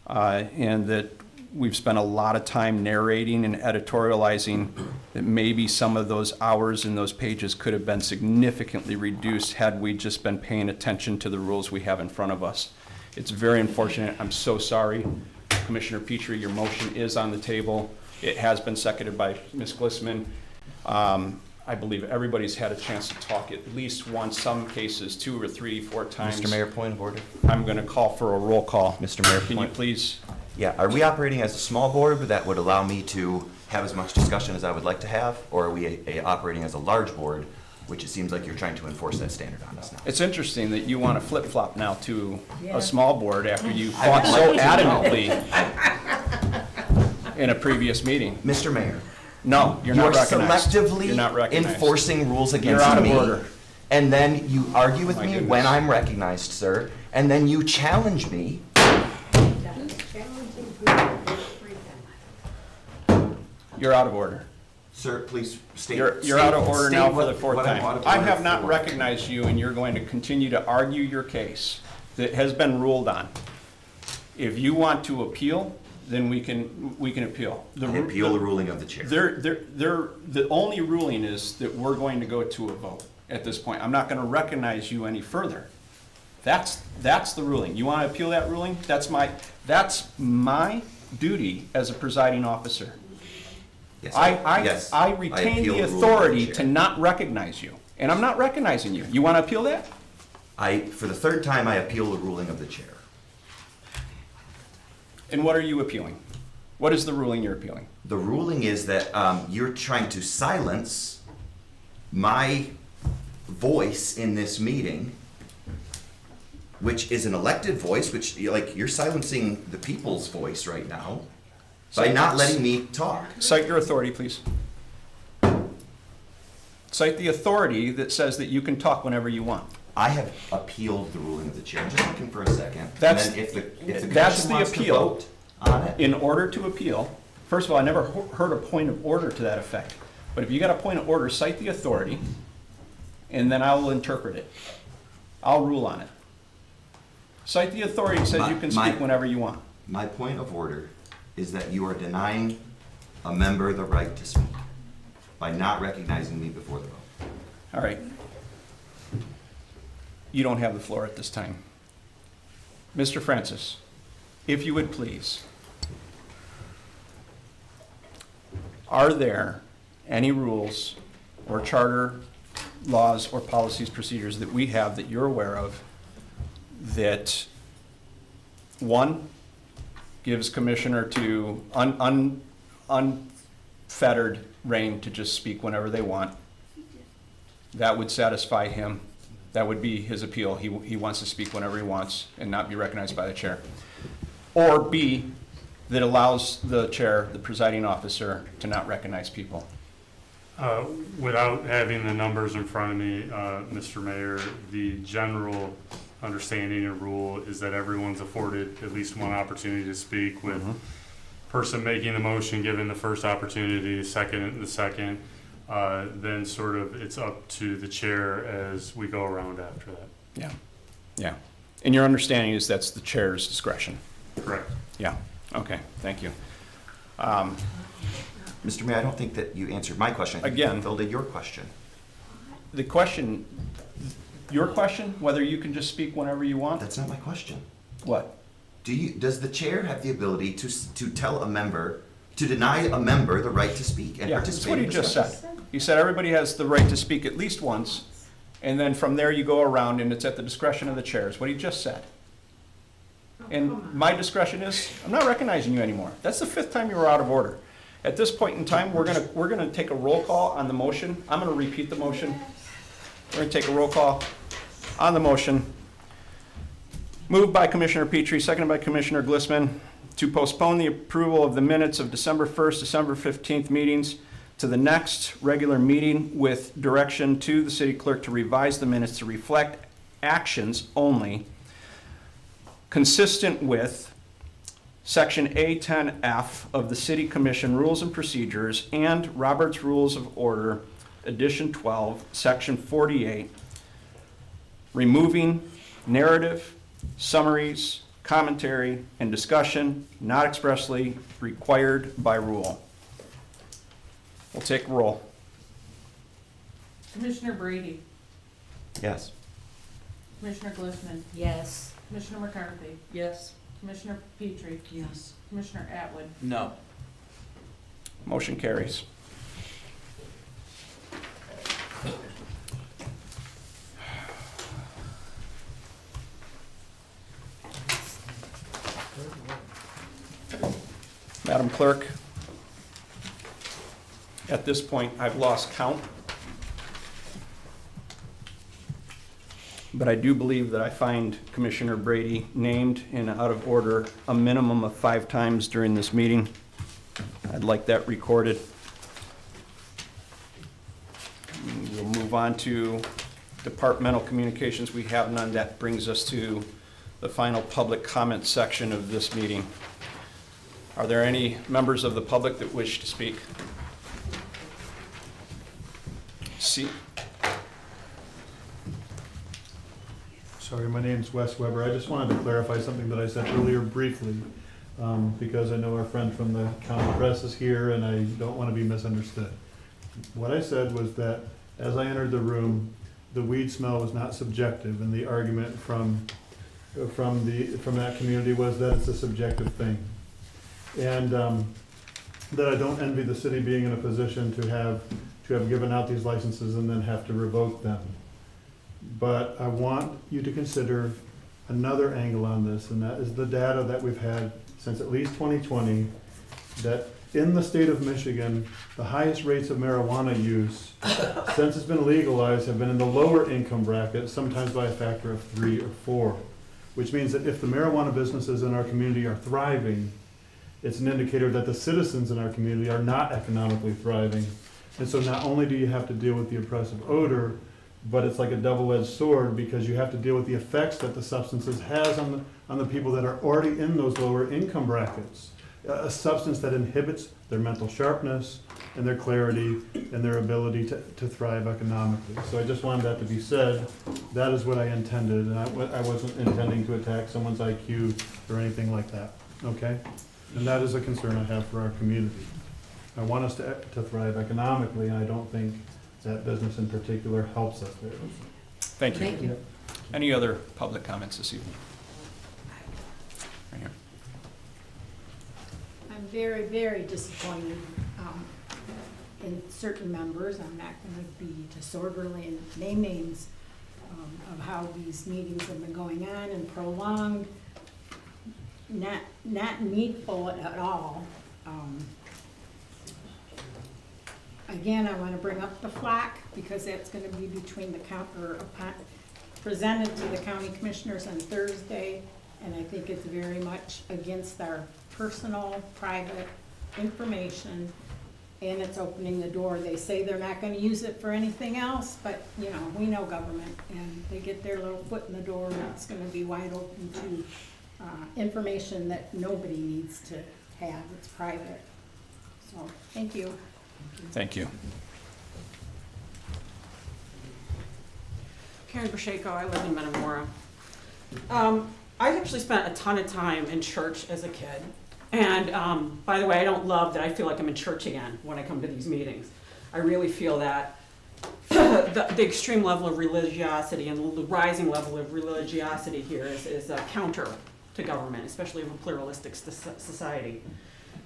and that we've spent a lot of time narrating and editorializing that maybe some of those hours in those pages could have been significantly reduced had we just been paying attention to the rules we have in front of us. It's very unfortunate. I'm so sorry. Commissioner Petrie, your motion is on the table. It has been seconded by Ms. Glissman. I believe everybody's had a chance to talk at least once, some cases 2 or 3, 4 times. Mr. Mayor, point of order. I'm going to call for a roll call. Mr. Mayor, Can you please? Yeah, are we operating as a small board that would allow me to have as much discussion as I would like to have? Or are we operating as a large board, which it seems like you're trying to enforce that standard on us now? It's interesting that you want to flip-flop now to Yeah. a small board after you I fought would so like to know. adamantly in a previous meeting. Mr. Mayor. No, you're not recognized. You're Selectively not recognized. enforcing rules You're against out me. of order. And then you argue with My me goodness. when I'm recognized, sir. And then you challenge me. You're out of order. Sir, please state. You're out of order state now for what- the 4th what I'm time. out of I order have not for. recognized you, and you're going to continue to argue your case that has been ruled on. If you want to appeal, then we can appeal. I appeal the ruling of the chair. The only ruling is that we're going to go to a vote at this point. I'm not going to recognize you any further. That's the ruling. You want to appeal that ruling? That's my duty as a presiding officer. Yes, yes, I retain appeal the the ruling of the authority chair. to not recognize you, and I'm not recognizing you. You want to appeal that? For the 3rd time, I appeal the ruling of the chair. And what are you appealing? What is the ruling you're appealing? The ruling is that you're trying to silence my voice in this meeting, which is an elected voice, which you're silencing the people's voice right now by not letting me talk. Cite your authority, please. Cite the authority that says that you can talk whenever you want. I have appealed the ruling of the chair. I'm just looking for a second. That's- And then if the that's commission the wants to appeal. vote on it, In order to appeal, first of all, I never heard a point of order to that effect. But if you got a point of order, cite the authority, and then I will interpret it. I'll rule on it. Cite the authority that says you can speak whenever you want. my point of order is that you are denying a member the right to speak by not recognizing me before the vote. All right. You don't have the floor at this time. Mr. Francis, if you would please. Are there any rules or charter laws or policies, procedures that we have that you're aware of that, one, gives commissioner to unfettered reign to just speak whenever they want? That would satisfy him. That would be his appeal. He wants to speak whenever he wants and not be recognized by the chair. Or B, that allows the chair, the presiding officer, to not recognize people. Without having the numbers in front of me, Mr. Mayor, the general understanding and rule is that everyone's afforded at least one opportunity to speak, with person making the motion given the first opportunity, the second, then sort of it's up to the chair as we go around after that. Yeah, yeah. And your understanding is that's the chair's discretion? Correct. Yeah, okay, thank you. Mr. Mayor, I don't think that you answered my question. I think Again. you fulfilled your question. The question, your question, whether you can just speak whenever you want? That's not my question. What? Does the chair have the ability to tell a member, to deny a member the right to speak and Yeah, that's participate what in he just discussions? said. He said everybody has the right to speak at least once, and then from there you go around and it's at the discretion of the chair, is what he just said. And my discretion is, I'm not recognizing you anymore. That's the 5th time you were out of order. At this point in time, we're gonna take a roll call on the motion. I'm gonna repeat the motion. We're gonna take a roll call on the motion. Moved by Commissioner Petrie, seconded by Commissioner Glissman, to postpone the approval of the minutes of December 1st, December 15th meetings to the next regular meeting, with direction to the city clerk to revise the minutes to reflect actions only consistent with Section A10F of the City Commission Rules and Procedures and Robert's Rules of Order, Edition 12, Section 48, removing narrative, summaries, commentary, and discussion not expressly required by rule. We'll take roll. Commissioner Brady, Yes. Commissioner Glissman, Yes. Commissioner McCarthy, Yes. Commissioner Petrie, Yes. Commissioner Atwood. No. Motion carries. Madam Clerk, at this point, I've lost count, but I do believe that I find Commissioner Brady named in out of order a minimum of 5 times during this meeting. I'd like that recorded. We'll move on to departmental communications. We have none. That brings us to the final public comment section of this meeting. Are there any members of the public that wish to speak? See. Sorry, my name's Wes Weber. I just wanted to clarify something that I said earlier briefly, because I know our friend from the county press is here and I don't want to be misunderstood. What I said was that as I entered the room, the weed smell was not subjective, and the argument from that community was that it's a subjective thing. And that I don't envy the city being in a position to have given out these licenses and then have to revoke them. But I want you to consider another angle on this, and that is the data that we've had since at least 2020, that in the state of Michigan, the highest rates of marijuana use since it's been legalized have been in the lower income bracket, sometimes by a factor of 3 or 4, which means that if the marijuana businesses in our community are thriving, it's an indicator that the citizens in our community are not economically thriving. And so not only do you have to deal with the oppressive odor, but it's like a double-edged sword, because you have to deal with the effects that the substances has on the people that are already in those lower income brackets. A substance that inhibits their mental sharpness and their clarity and their ability to thrive economically. So I just wanted that to be said. That is what I intended, and I wasn't intending to attack someone's IQ or anything like that, okay? And that is a concern I have for our community. I want us to thrive economically, and I don't think that business in particular helps us there. Thank you. Thank you. Any other public comments this evening? Right here. I'm very, very disappointed in certain members. I'm not going to be disorderly and name names of how these meetings have been going on and prolonged, not needful at all. Again, I want to bring up the flack, because that's going to be between the presented to the county commissioners on Thursday, and I think it's very much against our personal, private information, and it's opening the door. They say they're not going to use it for anything else, but you know, we know government, and they get their little foot in the door, and it's going to be wide open to information that nobody needs to have. It's private. So, thank you. Thank you. Karen Bashako, I live in Metamora. I actually spent a ton of time in church as a kid. And by the way, I don't love that I feel like I'm in church again when I come to these meetings. I really feel that the extreme level of religiosity and the rising level of religiosity here is a counter to government, especially of a pluralistic society.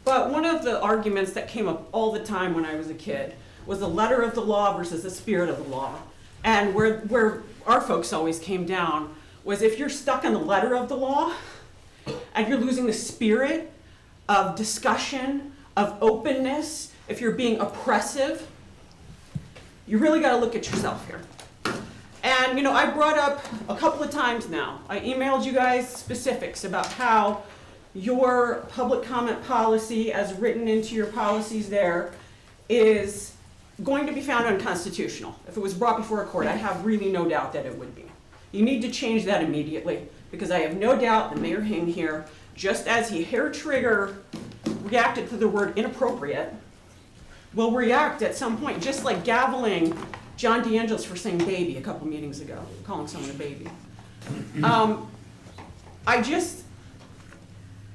But one of the arguments that came up all the time when I was a kid was the letter of the law versus the spirit of the law. And where our folks always came down was, if you're stuck in the letter of the law and you're losing the spirit of discussion, of openness, if you're being oppressive, you really got to look at yourself here. And you know, I brought up a couple of times now, I emailed you guys specifics about how your public comment policy, as written into your policies there, is going to be found unconstitutional. If it was brought before a court, I have really no doubt that it would be. You need to change that immediately, because I have no doubt that Mayor Hing here, just as he hair trigger reacted to the word inappropriate, will react at some point, just like gaveling John DeAngelis for saying baby a couple meetings ago, calling someone a baby.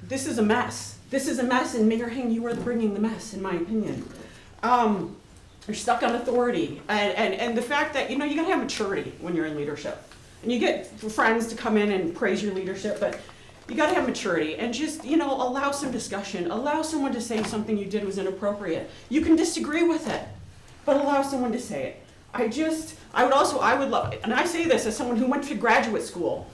this is a mess. This is a mess, and Mayor Hing, you are bringing the mess, in my opinion. You're stuck on authority, and the fact that, you know, you gotta have maturity when you're in leadership. And you get friends to come in and praise your leadership, but you gotta have maturity and just, you know, allow some discussion. Allow someone to say something you did was inappropriate. You can disagree with it, but allow someone to say it. I would love, and I say this as someone who went to graduate school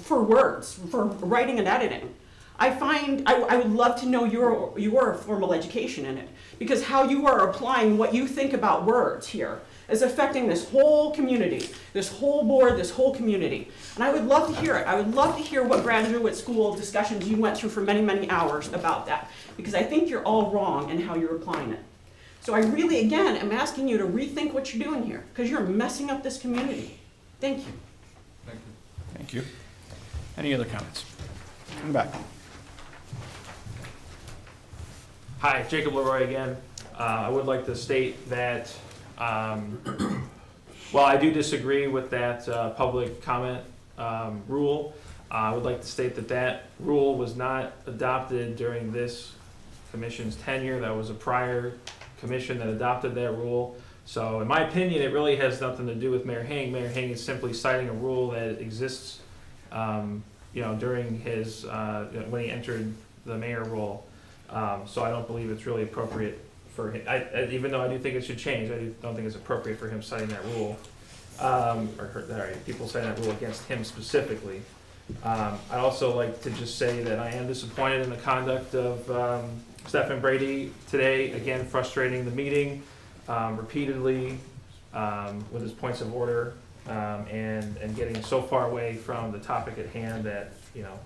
for words, for writing and editing. I would love to know your formal education in it, because how you are applying what you think about words here is affecting this whole community, this whole board, this whole community. And I would love to hear it. I would love to hear what graduate school discussions you went through for many, many hours about that, because I think you're all wrong in how you're applying it. So I really, again, am asking you to rethink what you're doing here, because you're messing up this community. Thank you. Thank you. Thank you. Any other comments? In the back. Hi, Jacob Leroy again. I would like to state that, while I do disagree with that public comment rule, I would like to state that that rule was not adopted during this commission's tenure. That was a prior commission that adopted that rule. So in my opinion, it really has nothing to do with Mayor Hing. Mayor Hing is simply citing a rule that exists, you know, during his, when he entered the mayor role. So I don't believe it's really appropriate for him, even though I do think it should change, I don't think it's appropriate for him citing that rule, people citing that rule against him specifically. I'd also like to just say that I am disappointed in the conduct of Stephen Brady today, again frustrating the meeting repeatedly with his points of order and getting so far away from the topic at hand that, you know,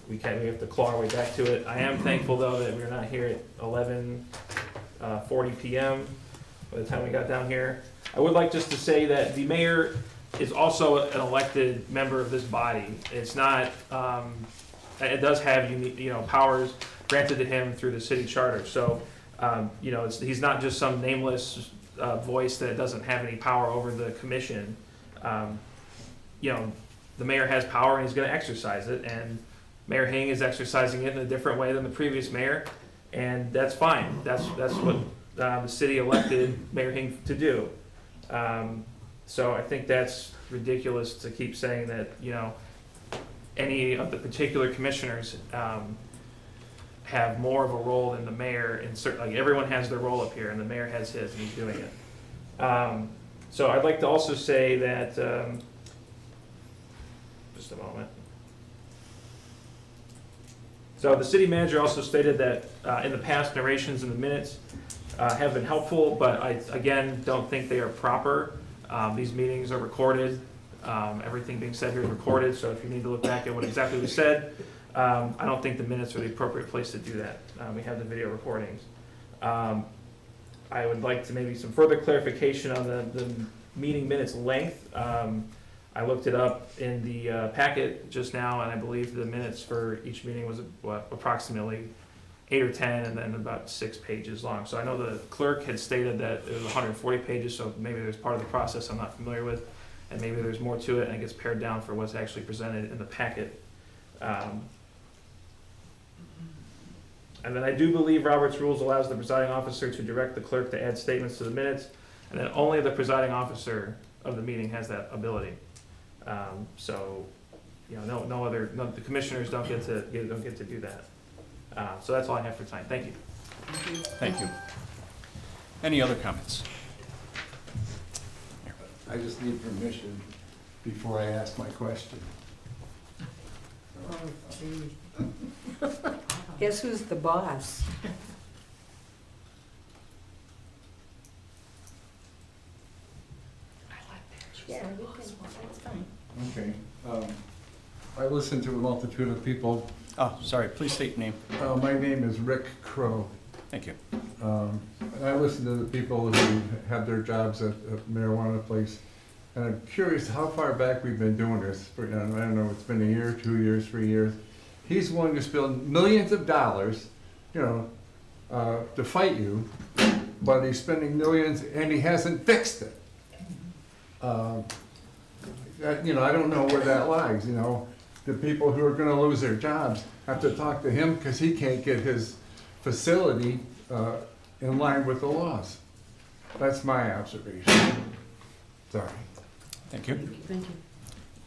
we have to claw our way back to it. I am thankful though that we're not here at 11:40 p.m. by the time we got down here. I would like just to say that the mayor is also an elected member of this body. It's not, it does have unique, you know, powers granted to him through the city charter. So, you know, he's not just some nameless voice that doesn't have any power over the commission. You know, the mayor has power and he's going to exercise it, and Mayor Hing is exercising it in a different way than the previous mayor, and that's fine. That's what the city elected Mayor Hing to do. So I think that's ridiculous to keep saying that, you know, any of the particular commissioners have more of a role than the mayor. In certain, like, everyone has their role up here, and the mayor has his, and he's doing it. So I'd like to also say that, just a moment. So the city manager also stated that in the past, narrations in the minutes have been helpful, but I, again, don't think they are proper. These meetings are recorded. Everything being said here is recorded, so if you need to look back at what exactly was said, I don't think the minutes are the appropriate place to do that. We have the video recordings. I would like to maybe some further clarification on the meeting minutes length. I looked it up in the packet just now, and I believe the minutes for each meeting was approximately 8 or 10, and then about 6 pages long. So I know the clerk had stated that it was 140 pages, so maybe there's part of the process I'm not familiar with, and maybe there's more to it, and it gets pared down for what's actually presented in the packet. And then I do believe Robert's Rules allows the presiding officer to direct the clerk to add statements to the minutes, and then only the presiding officer of the meeting has that ability. So, you know, the commissioners don't get to do that. So that's all I have for tonight. Thank you. Thank you. Any other comments? I just need permission before I ask my question. Oh, gee. Guess who's the boss? Yeah, that's fine. Okay. I listen to a multitude of people. Oh, sorry, please state your name. My name is Rick Crow. Thank you. And I listen to the people who have their jobs at a marijuana place. And I'm curious how far back we've been doing this. For, I don't know, it's been a year, 2 years, 3 years. He's willing to spend millions of dollars, you know, to fight you, but he's spending millions and he hasn't fixed it. You know, I don't know where that lies, you know. the people who are gonna lose their jobs have to talk to him because he can't get his facility in line with the laws. That's my observation. Sorry. Thank you. Thank you.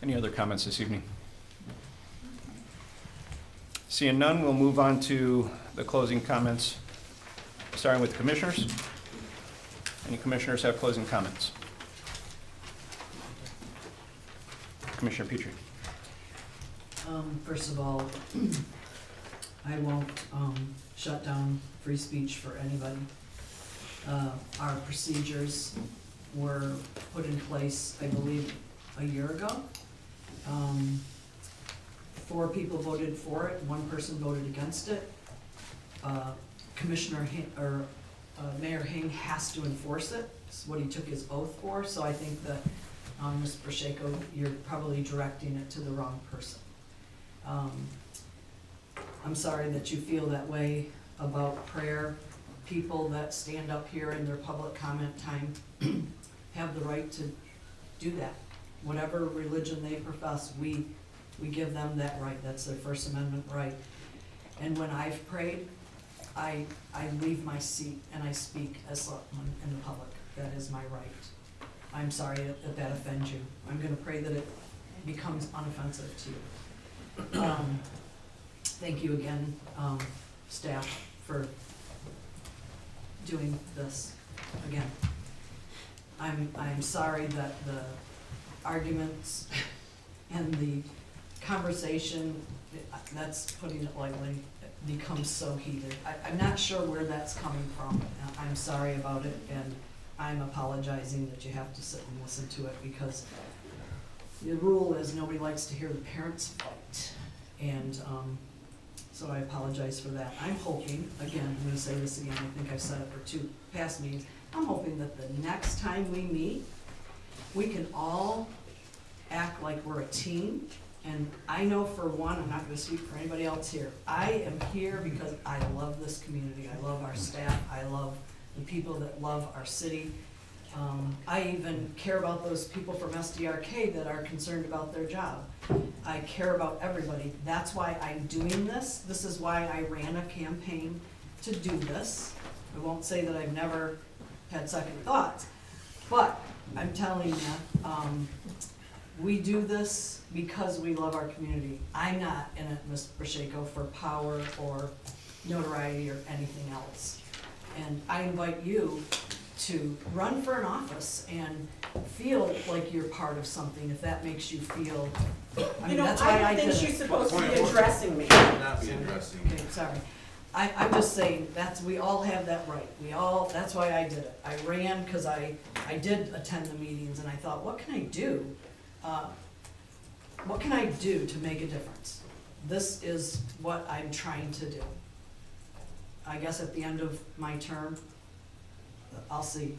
Any other comments this evening? Seeing none, we'll move on to the closing comments, starting with commissioners. Any commissioners have closing comments? Commissioner Petrie. First of all, I won't shut down free speech for anybody. Our procedures were put in place, I believe, a year ago. 4 people voted for it, 1 person voted against it. Mayor Hing has to enforce it. It's what he took his oath for, so I think that, Ms. Pacheco, you're probably directing it to the wrong person. I'm sorry that you feel that way about prayer. People that stand up here in their public comment time have the right to do that. Whatever religion they profess, we give them that right. That's their First Amendment right. And when I've prayed, I leave my seat and I speak as someone in the public. That is my right. I'm sorry that that offends you. I'm gonna pray that it becomes unoffensive to you. Thank you again, staff, for doing this again. I'm sorry that the arguments and the conversation, that's putting it lightly, becomes so heated. I'm not sure where that's coming from. I'm sorry about it, and I'm apologizing that you have to sit and listen to it, because the rule is nobody likes to hear the parents fight. And so I apologize for that. I'm hoping, again, I'm gonna say this again, I think I've said it for 2 past meetings, I'm hoping that the next time we meet, we can all act like we're a team. And I know for one, I'm not gonna speak for anybody else here, I am here because I love this community, I love our staff, I love the people that love our city. I even care about those people from SDRK that are concerned about their job. I care about everybody. That's why I'm doing this. This is why I ran a campaign to do this. I won't say that I've never had second thoughts, but I'm telling you, we do this because we love our community. I'm not in it, Ms. Pacheco, for power or notoriety or anything else. And I invite you to run for an office and feel like you're part of something, if that makes you feel, I mean, that's why I did it. I don't think she's supposed to be addressing me. Not be addressing. Okay, sorry. I'm just saying, we all have that right. That's why I did it. I ran because I did attend the meetings, and I thought, what can I do? What can I do to make a difference? This is what I'm trying to do. I guess at the end of my term, I'll see.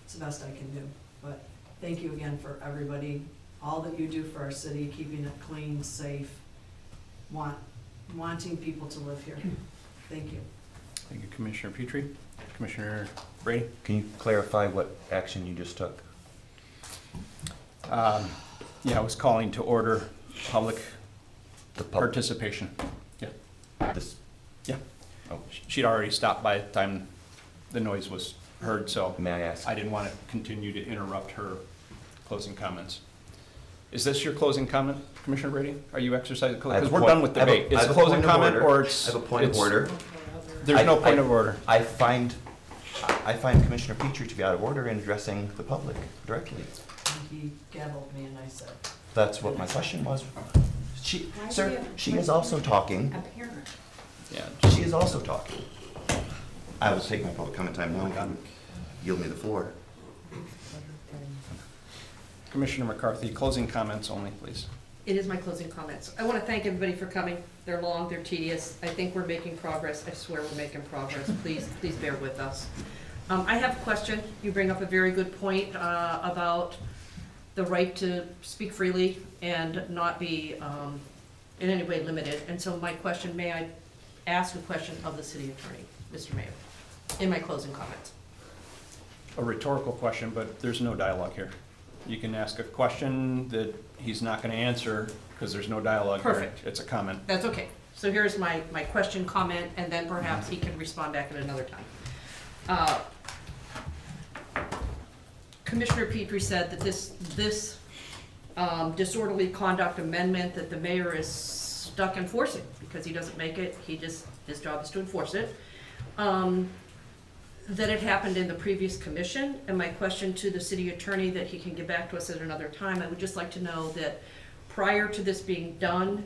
It's the best I can do. But thank you again for everybody, all that you do for our city, keeping it clean, safe, wanting people to live here. Thank you. Thank you, Commissioner Petrie. Commissioner Brady? Can you clarify what action you just took? Yeah, I was calling to order public participation. Yeah. This, Yeah. oh, She'd already stopped by the time the noise was heard, so may I ask? I didn't want to continue to interrupt her closing comments. Is this your closing comment, Commissioner Brady? Are you exercising? Because we're done with debate. Is it a closing comment or it's? I have a point of order. There's no point of order. I find Commissioner Petrie to be out of order in addressing the public directly. He gavelled me and I said. That's what my question was. Sir, she is also talking. A parent. Yeah. She is also talking. I will take my public comment time now and yield me the floor. Commissioner McCarthy, closing comments only, please. It is my closing comments. I want to thank everybody for coming. They're long, they're tedious. I think we're making progress. I swear we're making progress. Please bear with us. I have a question. You bring up a very good point about the right to speak freely and not be in any way limited. And so my question, may I ask a question of the city attorney, Mr. Mayor, in my closing comments? A rhetorical question, but there's no dialogue here. You can ask a question that he's not going to answer because there's no dialogue here. Perfect. It's a comment. That's okay. So here's my question, comment, and then perhaps he can respond back at another time. Commissioner Petrie said that this disorderly conduct amendment that the mayor is stuck enforcing, because he doesn't make it, his job is to enforce it, that it happened in the previous commission. And my question to the city attorney, that he can get back to us at another time, I would just like to know that prior to this being done,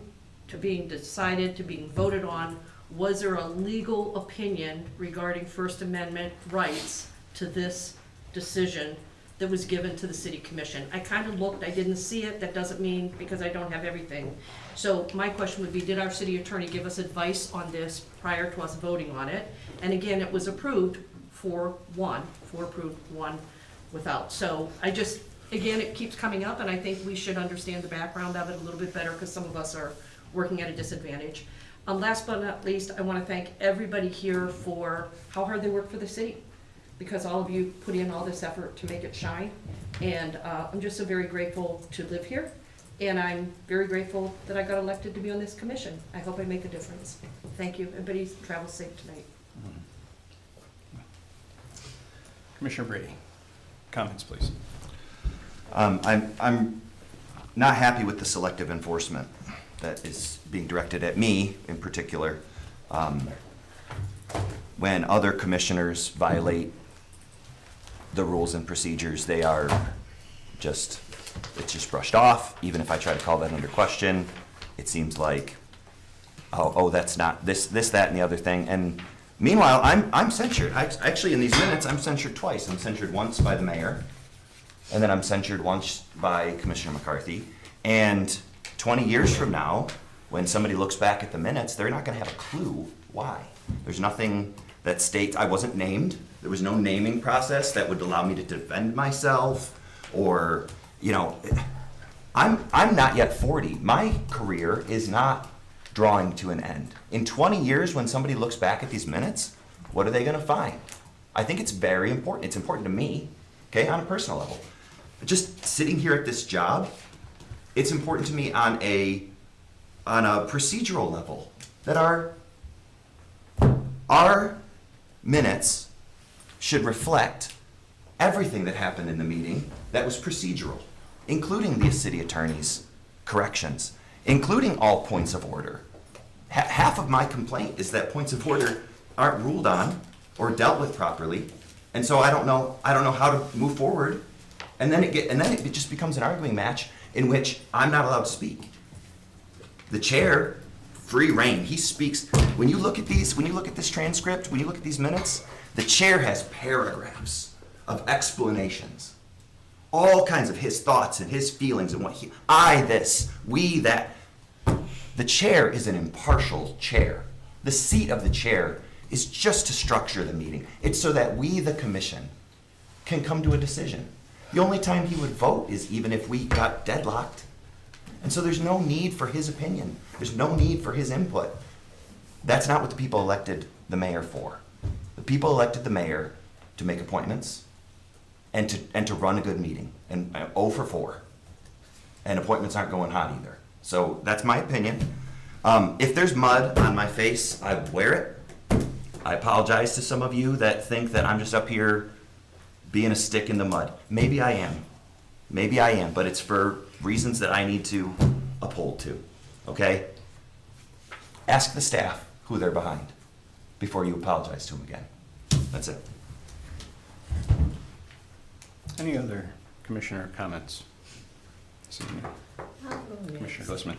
to being decided, to being voted on, was there a legal opinion regarding First Amendment rights to this decision that was given to the city commission? I kind of looked, I didn't see it, that doesn't mean because I don't have everything. So my question would be, did our city attorney give us advice on this prior to us voting on it? And again, it was approved four approved, 1 without. So I just, again, it keeps coming up, and I think we should understand the background of it a little bit better, because some of us are working at a disadvantage. Last but not least, I want to thank everybody here for how hard they work for the city, because all of you put in all this effort to make it shine. And I'm just so very grateful to live here, and I'm very grateful that I got elected to be on this commission. I hope I make a difference. Thank you. Everybody travel safe tonight. Commissioner Brady, comments, please. I'm not happy with the selective enforcement that is being directed at me in particular. When other commissioners violate the rules and procedures, it's just brushed off. Even if I try to call that under question, it seems like, oh, that's not this, that, and the other thing. And meanwhile, I'm censured. Actually, in these minutes, I'm censured twice. I'm censured once by the mayor, and then I'm censured once by Commissioner McCarthy. And 20 years from now, when somebody looks back at the minutes, they're not going to have a clue why. There's nothing that states I wasn't named. There was no naming process that would allow me to defend myself, or, you know, I'm not yet 40. My career is not drawing to an end. In 20 years, when somebody looks back at these minutes, what are they going to find? I think it's very important. It's important to me, okay, on a personal level. Just sitting here at this job, it's important to me on a procedural level that our minutes should reflect everything that happened in the meeting that was procedural, including the city attorney's corrections, including all points of order. Half of my complaint is that points of order aren't ruled on or dealt with properly, and so I don't know how to move forward. And then it just becomes an arguing match in which I'm not allowed to speak. The chair, free reign. He speaks. When you look at this transcript, when you look at these minutes, the chair has paragraphs of explanations, all kinds of his thoughts and his feelings and this, we, that. The chair is an impartial chair. The seat of the chair is just to structure the meeting. It's so that we, the commission, can come to a decision. The only time he would vote is even if we got deadlocked. And so there's no need for his opinion. There's no need for his input. That's not what the people elected the mayor for. The people elected the mayor to make appointments and to run a good meeting. And 0 for 4. And appointments aren't going hot either. So that's my opinion. If there's mud on my face, I wear it. I apologize to some of you that think that I'm just up here being a stick in the mud. Maybe I am. Maybe I am, but it's for reasons that I need to uphold to, okay? Ask the staff who they're behind before you apologize to them again. That's it. Any other commissioner comments? Commissioner Glissman.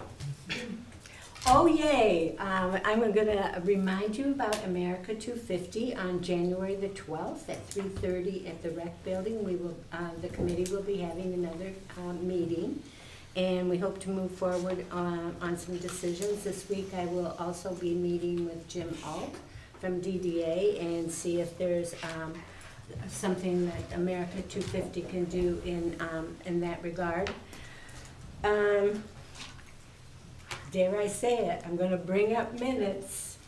Oh, yay. I'm going to remind you about America 250 on January the 12th at 3:30 at the rec building. The committee will be having another meeting, and we hope to move forward on some decisions. This week I will also be meeting with Jim Alt from DDA and see if there's something that America 250 can do in that regard. Dare I say it, I'm going to bring up minutes.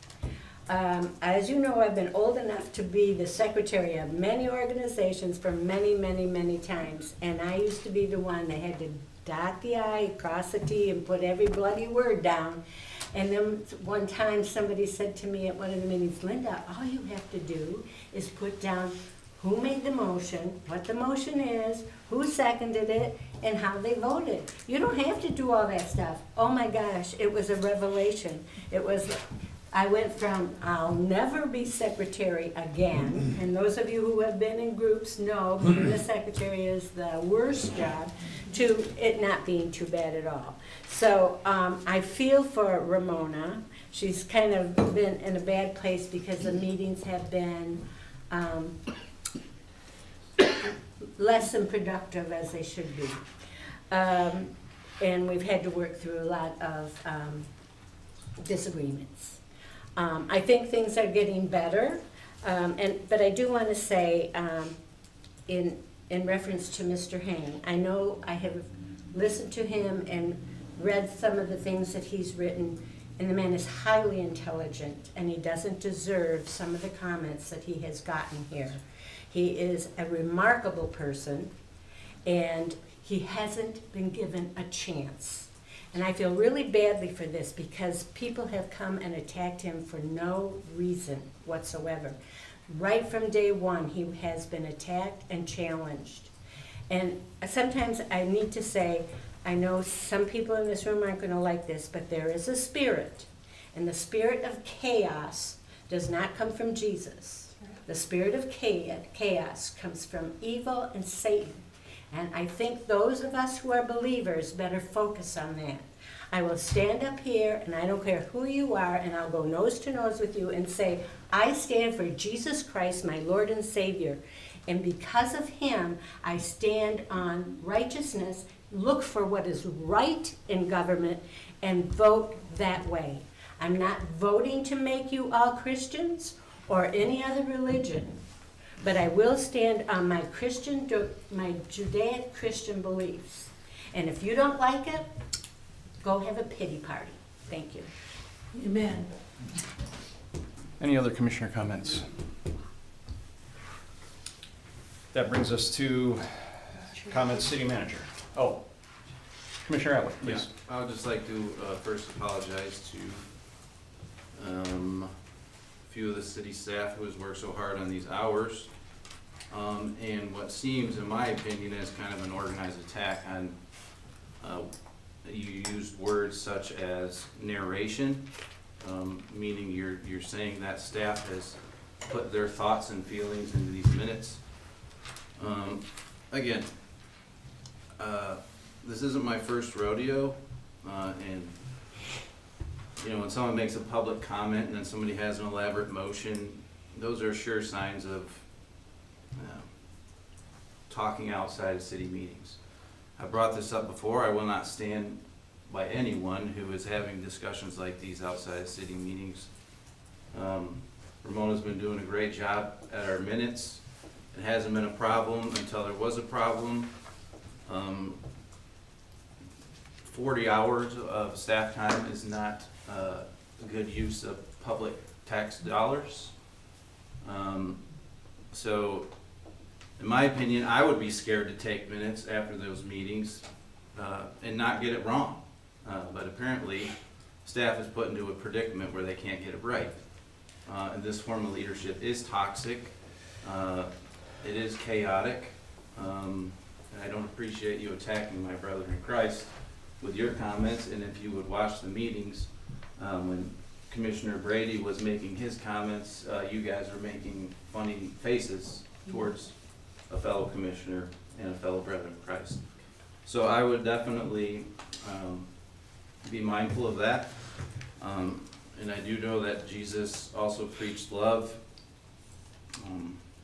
As you know, I've been old enough to be the secretary of many organizations for many, many, many times, and I used to be the one that had to dot the I, cross the T, and put every bloody word down. And then one time somebody said to me at one of the meetings, Linda, all you have to do is put down who made the motion, what the motion is, who seconded it, and how they voted. You don't have to do all that stuff. Oh my gosh, it was a revelation. It was, I went from I'll never be secretary again, and those of you who have been in groups know being the secretary is the worst job, to it not being too bad at all. So I feel for Ramona. She's kind of been in a bad place because the meetings have been less than productive as they should be. And we've had to work through a lot of disagreements. I think things are getting better, but I do want to say, in reference to Mr. Hain, I know I have listened to him and read some of the things that he's written, and the man is highly intelligent, and he doesn't deserve some of the comments that he has gotten here. He is a remarkable person, and he hasn't been given a chance. And I feel really badly for this because people have come and attacked him for no reason whatsoever. Right from day one, he has been attacked and challenged. And sometimes I need to say, I know some people in this room aren't going to like this, but there is a spirit. And the spirit of chaos does not come from Jesus. The spirit of chaos comes from evil and Satan. And I think those of us who are believers better focus on that. I will stand up here, and I don't care who you are, and I'll go nose to nose with you and say, I stand for Jesus Christ, my Lord and Savior. And because of him, I stand on righteousness, look for what is right in government, and vote that way. I'm not voting to make you all Christians or any other religion, but I will stand on my my Judaic-Christian beliefs. And if you don't like it, go have a pity party. Thank you. Amen. Any other commissioner comments? That brings us to comments, city manager. Oh, Commissioner Atwood, please. Yeah, I would just like to first apologize to a few of the city staff who has worked so hard on these hours. And what seems, in my opinion, as kind of an organized attack on, you used words such as narration, meaning you're saying that staff has put their thoughts and feelings into these minutes. Again, this isn't my first rodeo, and you know, when someone makes a public comment and then somebody has an elaborate motion, those are sure signs of talking outside of city meetings. I brought this up before. I will not stand by anyone who is having discussions like these outside of city meetings. Ramona's been doing a great job at our minutes. It hasn't been a problem until there was a problem. 40 hours of staff time is not a good use of public tax dollars. So, in my opinion, I would be scared to take minutes after those meetings and not get it wrong. But apparently, staff is put into a predicament where they can't get it right. And this form of leadership is toxic. It is chaotic. And I don't appreciate you attacking my brother in Christ with your comments. And if you would watch the meetings, when Commissioner Brady was making his comments, you guys were making funny faces towards a fellow commissioner and a fellow brother in Christ. So I would definitely be mindful of that. And I do know that Jesus also preached love.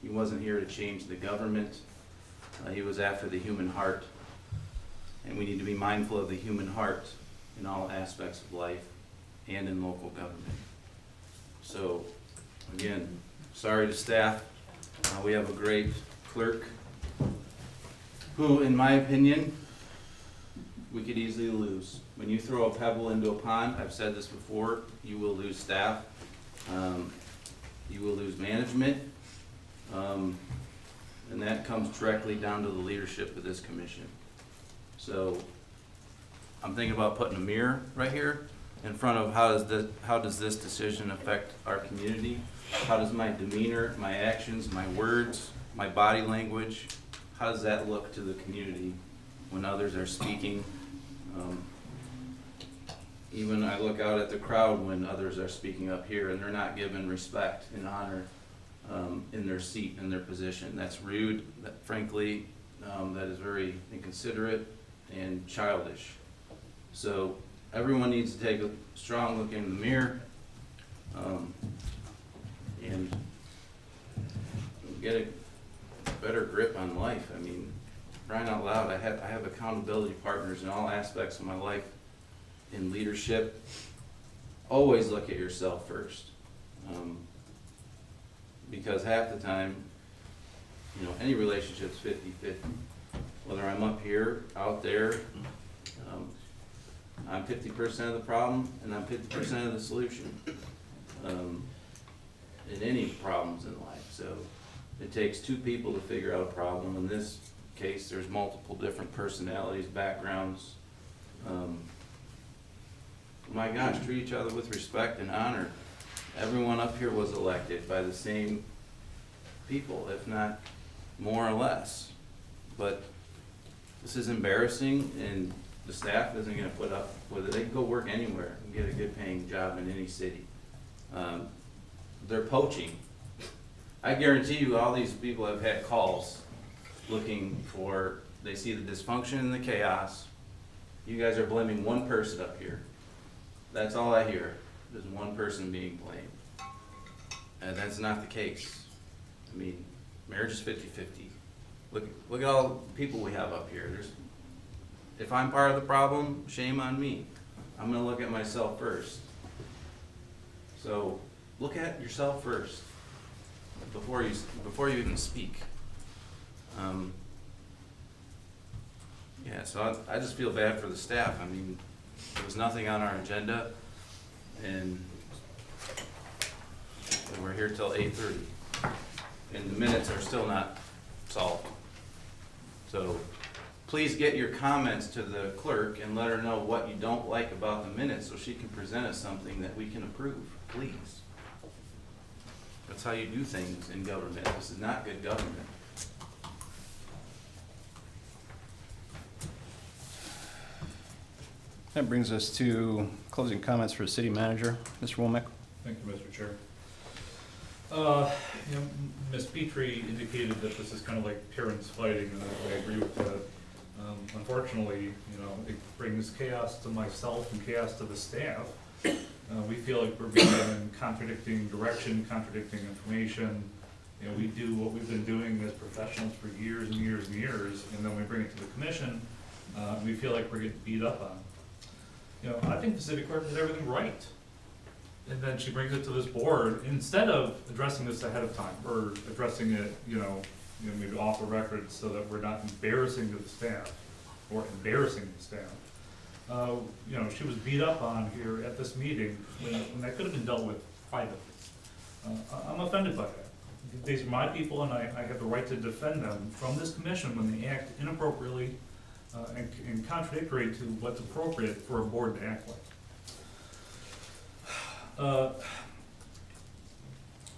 He wasn't here to change the government. He was after the human heart. And we need to be mindful of the human heart in all aspects of life and in local government. So, again, sorry to staff. We have a great clerk who, in my opinion, we could easily lose. When you throw a pebble into a pond, I've said this before, you will lose staff. You will lose management. And that comes directly down to the leadership of this commission. So I'm thinking about putting a mirror right here in front of how does this decision affect our community? How does my demeanor, my actions, my words, my body language, how does that look to the community when others are speaking? Even I look out at the crowd when others are speaking up here and they're not given respect and honor in their seat, in their position. That's rude, that frankly, that is very inconsiderate and childish. So everyone needs to take a strong look in the mirror and get a better grip on life. I mean, crying out loud, I have accountability partners in all aspects of my life. In leadership, always look at yourself first. Because half the time, you know, any relationship's 50-50. Whether I'm up here, out there, I'm 50% of the problem and I'm 50% of the solution in any problems in life. So it takes two people to figure out a problem. In this case, there's multiple different personalities, backgrounds. My gosh, treat each other with respect and honor. Everyone up here was elected by the same people, if not more or less. But this is embarrassing, and the staff isn't going to put up with it. They can go work anywhere and get a good paying job in any city. They're poaching. I guarantee you all these people have had calls looking for, they see the dysfunction and the chaos. You guys are blaming one person up here. That's all I hear, is one person being blamed. And that's not the case. I mean, marriage is 50-50. Look at all the people we have up here. If I'm part of the problem, shame on me. I'm gonna look at myself first. So look at yourself first before you even speak. Yeah, so I just feel bad for the staff. I mean, there was nothing on our agenda, and we're here till 8:30, and the minutes are still not solved. So please get your comments to the clerk and let her know what you don't like about the minutes so she can present us something that we can approve, please. That's how you do things in government. This is not good government. That brings us to closing comments for the city manager. Mr. Womack. Thank you, Mr. Chair. You know, Ms. Petrie indicated that this is kind of like parents fighting, and I agree with that. Unfortunately, you know, it brings chaos to myself and chaos to the staff. We feel like we're being given contradicting direction, contradicting information. You know, we do what we've been doing as professionals for years and years and years, and then we bring it to the commission, we feel like we're getting beat up on. You know, I think the city clerk did everything right. And then she brings it to this board, instead of addressing this ahead of time, or addressing it, you know, maybe off the record so that we're not embarrassing to the staff, or embarrassing the staff. You know, she was beat up on here at this meeting when that could have been dealt with privately. I'm offended by that. These are my people, and I have the right to defend them from this commission when they act inappropriately and contradictory to what's appropriate for a board to act like.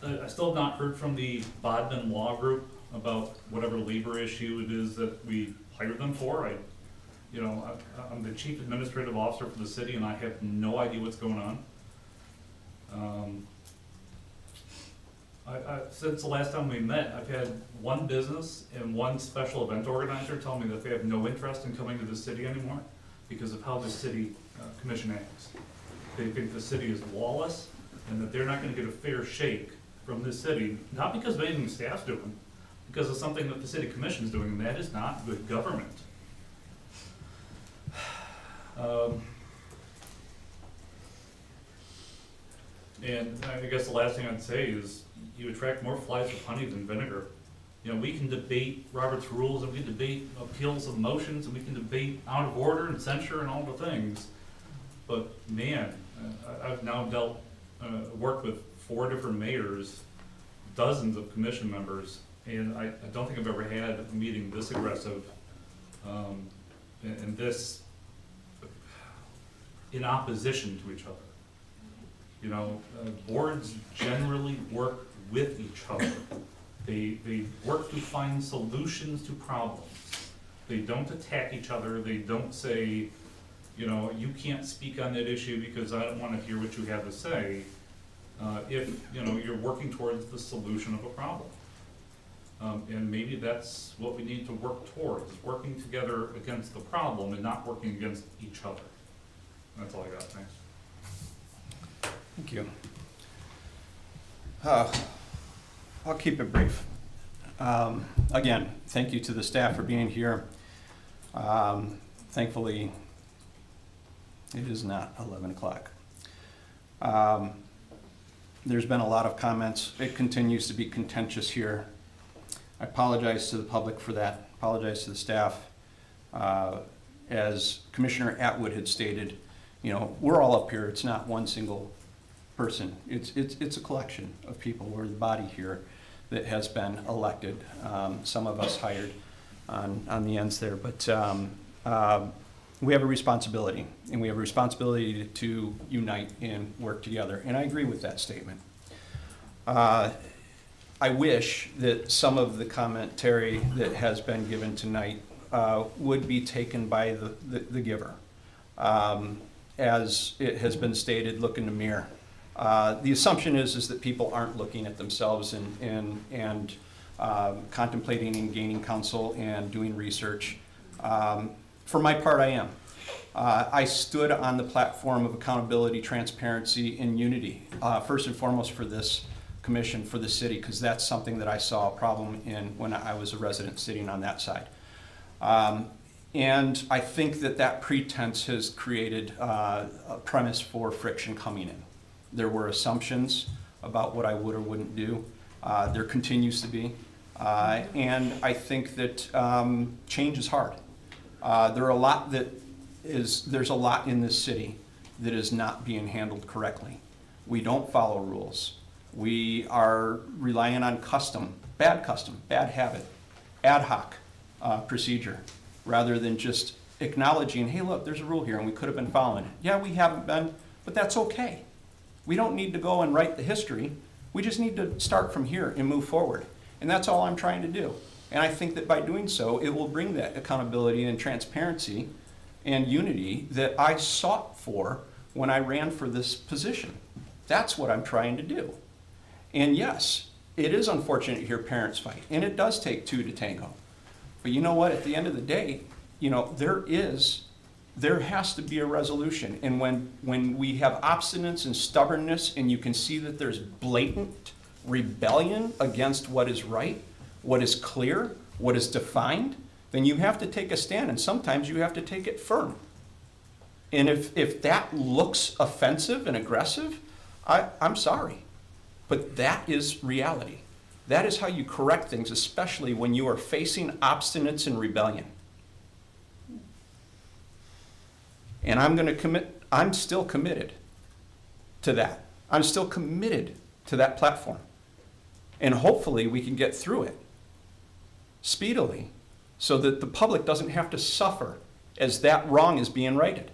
I still have not heard from the Bodman Law Group about whatever labor issue it is that we hired them for. I'm the chief administrative officer for the city, and I have no idea what's going on. Since the last time we met, I've had one business and one special event organizer tell me that they have no interest in coming to the city anymore because of how the city commission acts. They think the city is lawless and that they're not going to get a fair shake from this city, not because of anything the staff's doing, because of something that the city commission's doing, and that is not good government. And I guess the last thing I'd say is you attract more flies with honey than vinegar. You know, we can debate Robert's rules, and we can debate appeals of motions, and we can debate out of order and censure and all the things. But man, I've now worked with 4 different mayors, dozens of commission members, and I don't think I've ever had a meeting this aggressive and this, in opposition to each other. You know, boards generally work with each other. They work to find solutions to problems. They don't attack each other. They don't say, you know, you can't speak on that issue because I don't want to hear what you have to say. If, you know, you're working towards the solution of a problem. And maybe that's what we need to work towards, working together against the problem and not working against each other. That's all I got, thanks. Thank you. I'll keep it brief. Again, thank you to the staff for being here. Thankfully, it is not 11 o'clock. There's been a lot of comments. It continues to be contentious here. I apologize to the public for that. Apologize to the staff. As Commissioner Atwood had stated, you know, we're all up here. It's not one single person. It's a collection of people. We're the body here that has been elected. Some of us hired on the ends there, but we have a responsibility, and we have a responsibility to unite and work together. And I agree with that statement. I wish that some of the commentary that has been given tonight would be taken by the giver. As it has been stated, look in the mirror. The assumption is that people aren't looking at themselves and contemplating and gaining counsel and doing research. For my part, I am. I stood on the platform of accountability, transparency, and unity, first and foremost for this commission, for the city, because that's something that I saw a problem in when I was a resident sitting on that side. And I think that pretense has created a premise for friction coming in. There were assumptions about what I would or wouldn't do. There continues to be. And I think that change is hard. There's a lot in this city that is not being handled correctly. We don't follow rules. We are relying on bad habit, ad hoc procedure, rather than just acknowledging, hey, look, there's a rule here and we could have been following it. Yeah, we haven't been, but that's okay. We don't need to go and write the history. We just need to start from here and move forward. And that's all I'm trying to do. And I think that by doing so, it will bring that accountability and transparency and unity that I sought for when I ran for this position. That's what I'm trying to do. And yes, it is unfortunate to hear parents fight, and it does take two to tango. But you know what? At the end of the day, you know, there has to be a resolution. And when we have obstinance and stubbornness, and you can see that there's blatant rebellion against what is right, what is clear, what is defined, then you have to take a stand, and sometimes you have to take it firm. And if that looks offensive and aggressive, I'm sorry. But that is reality. That is how you correct things, especially when you are facing obstinance and rebellion. And I'm still committed to that. I'm still committed to that platform. And hopefully we can get through it speedily so that the public doesn't have to suffer as that wrong is being righted.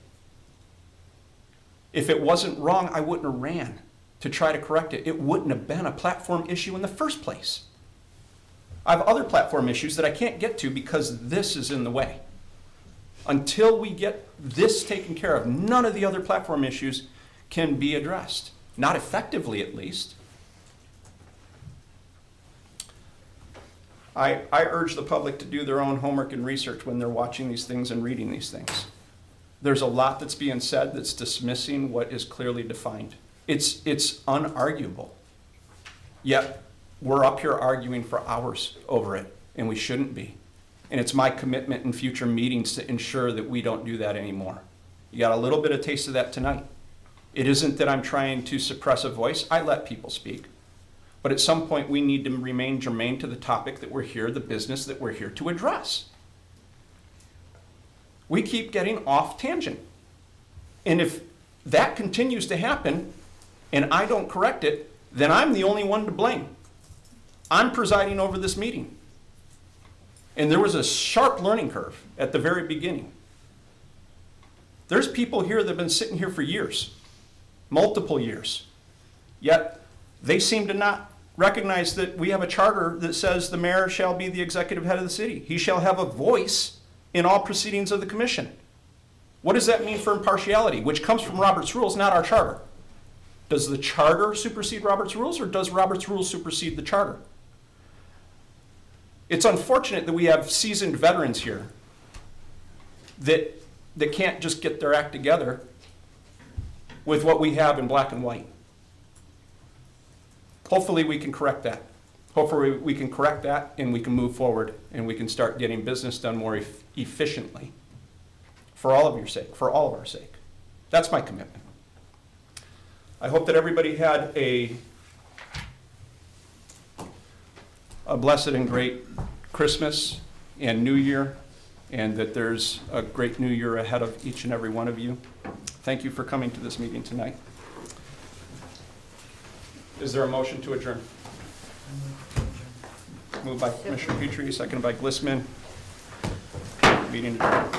If it wasn't wrong, I wouldn't have ran to try to correct it. It wouldn't have been a platform issue in the first place. I have other platform issues that I can't get to because this is in the way. Until we get this taken care of, none of the other platform issues can be addressed. Not effectively, at least. I urge the public to do their own homework and research when they're watching these things and reading these things. There's a lot that's being said that's dismissing what is clearly defined. It's unarguable. Yet, we're up here arguing for hours over it, and we shouldn't be. And it's my commitment in future meetings to ensure that we don't do that anymore. You got a little bit of taste of that tonight. It isn't that I'm trying to suppress a voice. I let people speak. But at some point, we need to remain germane to the topic that we're here, the business that we're here to address. We keep getting off tangent. And if that continues to happen, and I don't correct it, then I'm the only one to blame. I'm presiding over this meeting. And there was a sharp learning curve at the very beginning. There's people here that have been sitting here for years, multiple years, yet they seem to not recognize that we have a charter that says the mayor shall be the executive head of the city. He shall have a voice in all proceedings of the commission. What does that mean for impartiality, which comes from Robert's rules, not our charter? Does the charter supersede Robert's rules, or does Robert's rules supersede the charter? It's unfortunate that we have seasoned veterans here that can't just get their act together with what we have in black and white. Hopefully we can correct that. Hopefully we can correct that and we can move forward and we can start getting business done more efficiently for all of your sake, for all of our sake. That's my commitment. I hope that everybody had a blessed and great Christmas and New Year, and that there's a great New Year ahead of each and every one of you. Thank you for coming to this meeting tonight. Is there a motion to adjourn? Moved by Commissioner Petrie, seconded by Glissman. Meeting adjourned.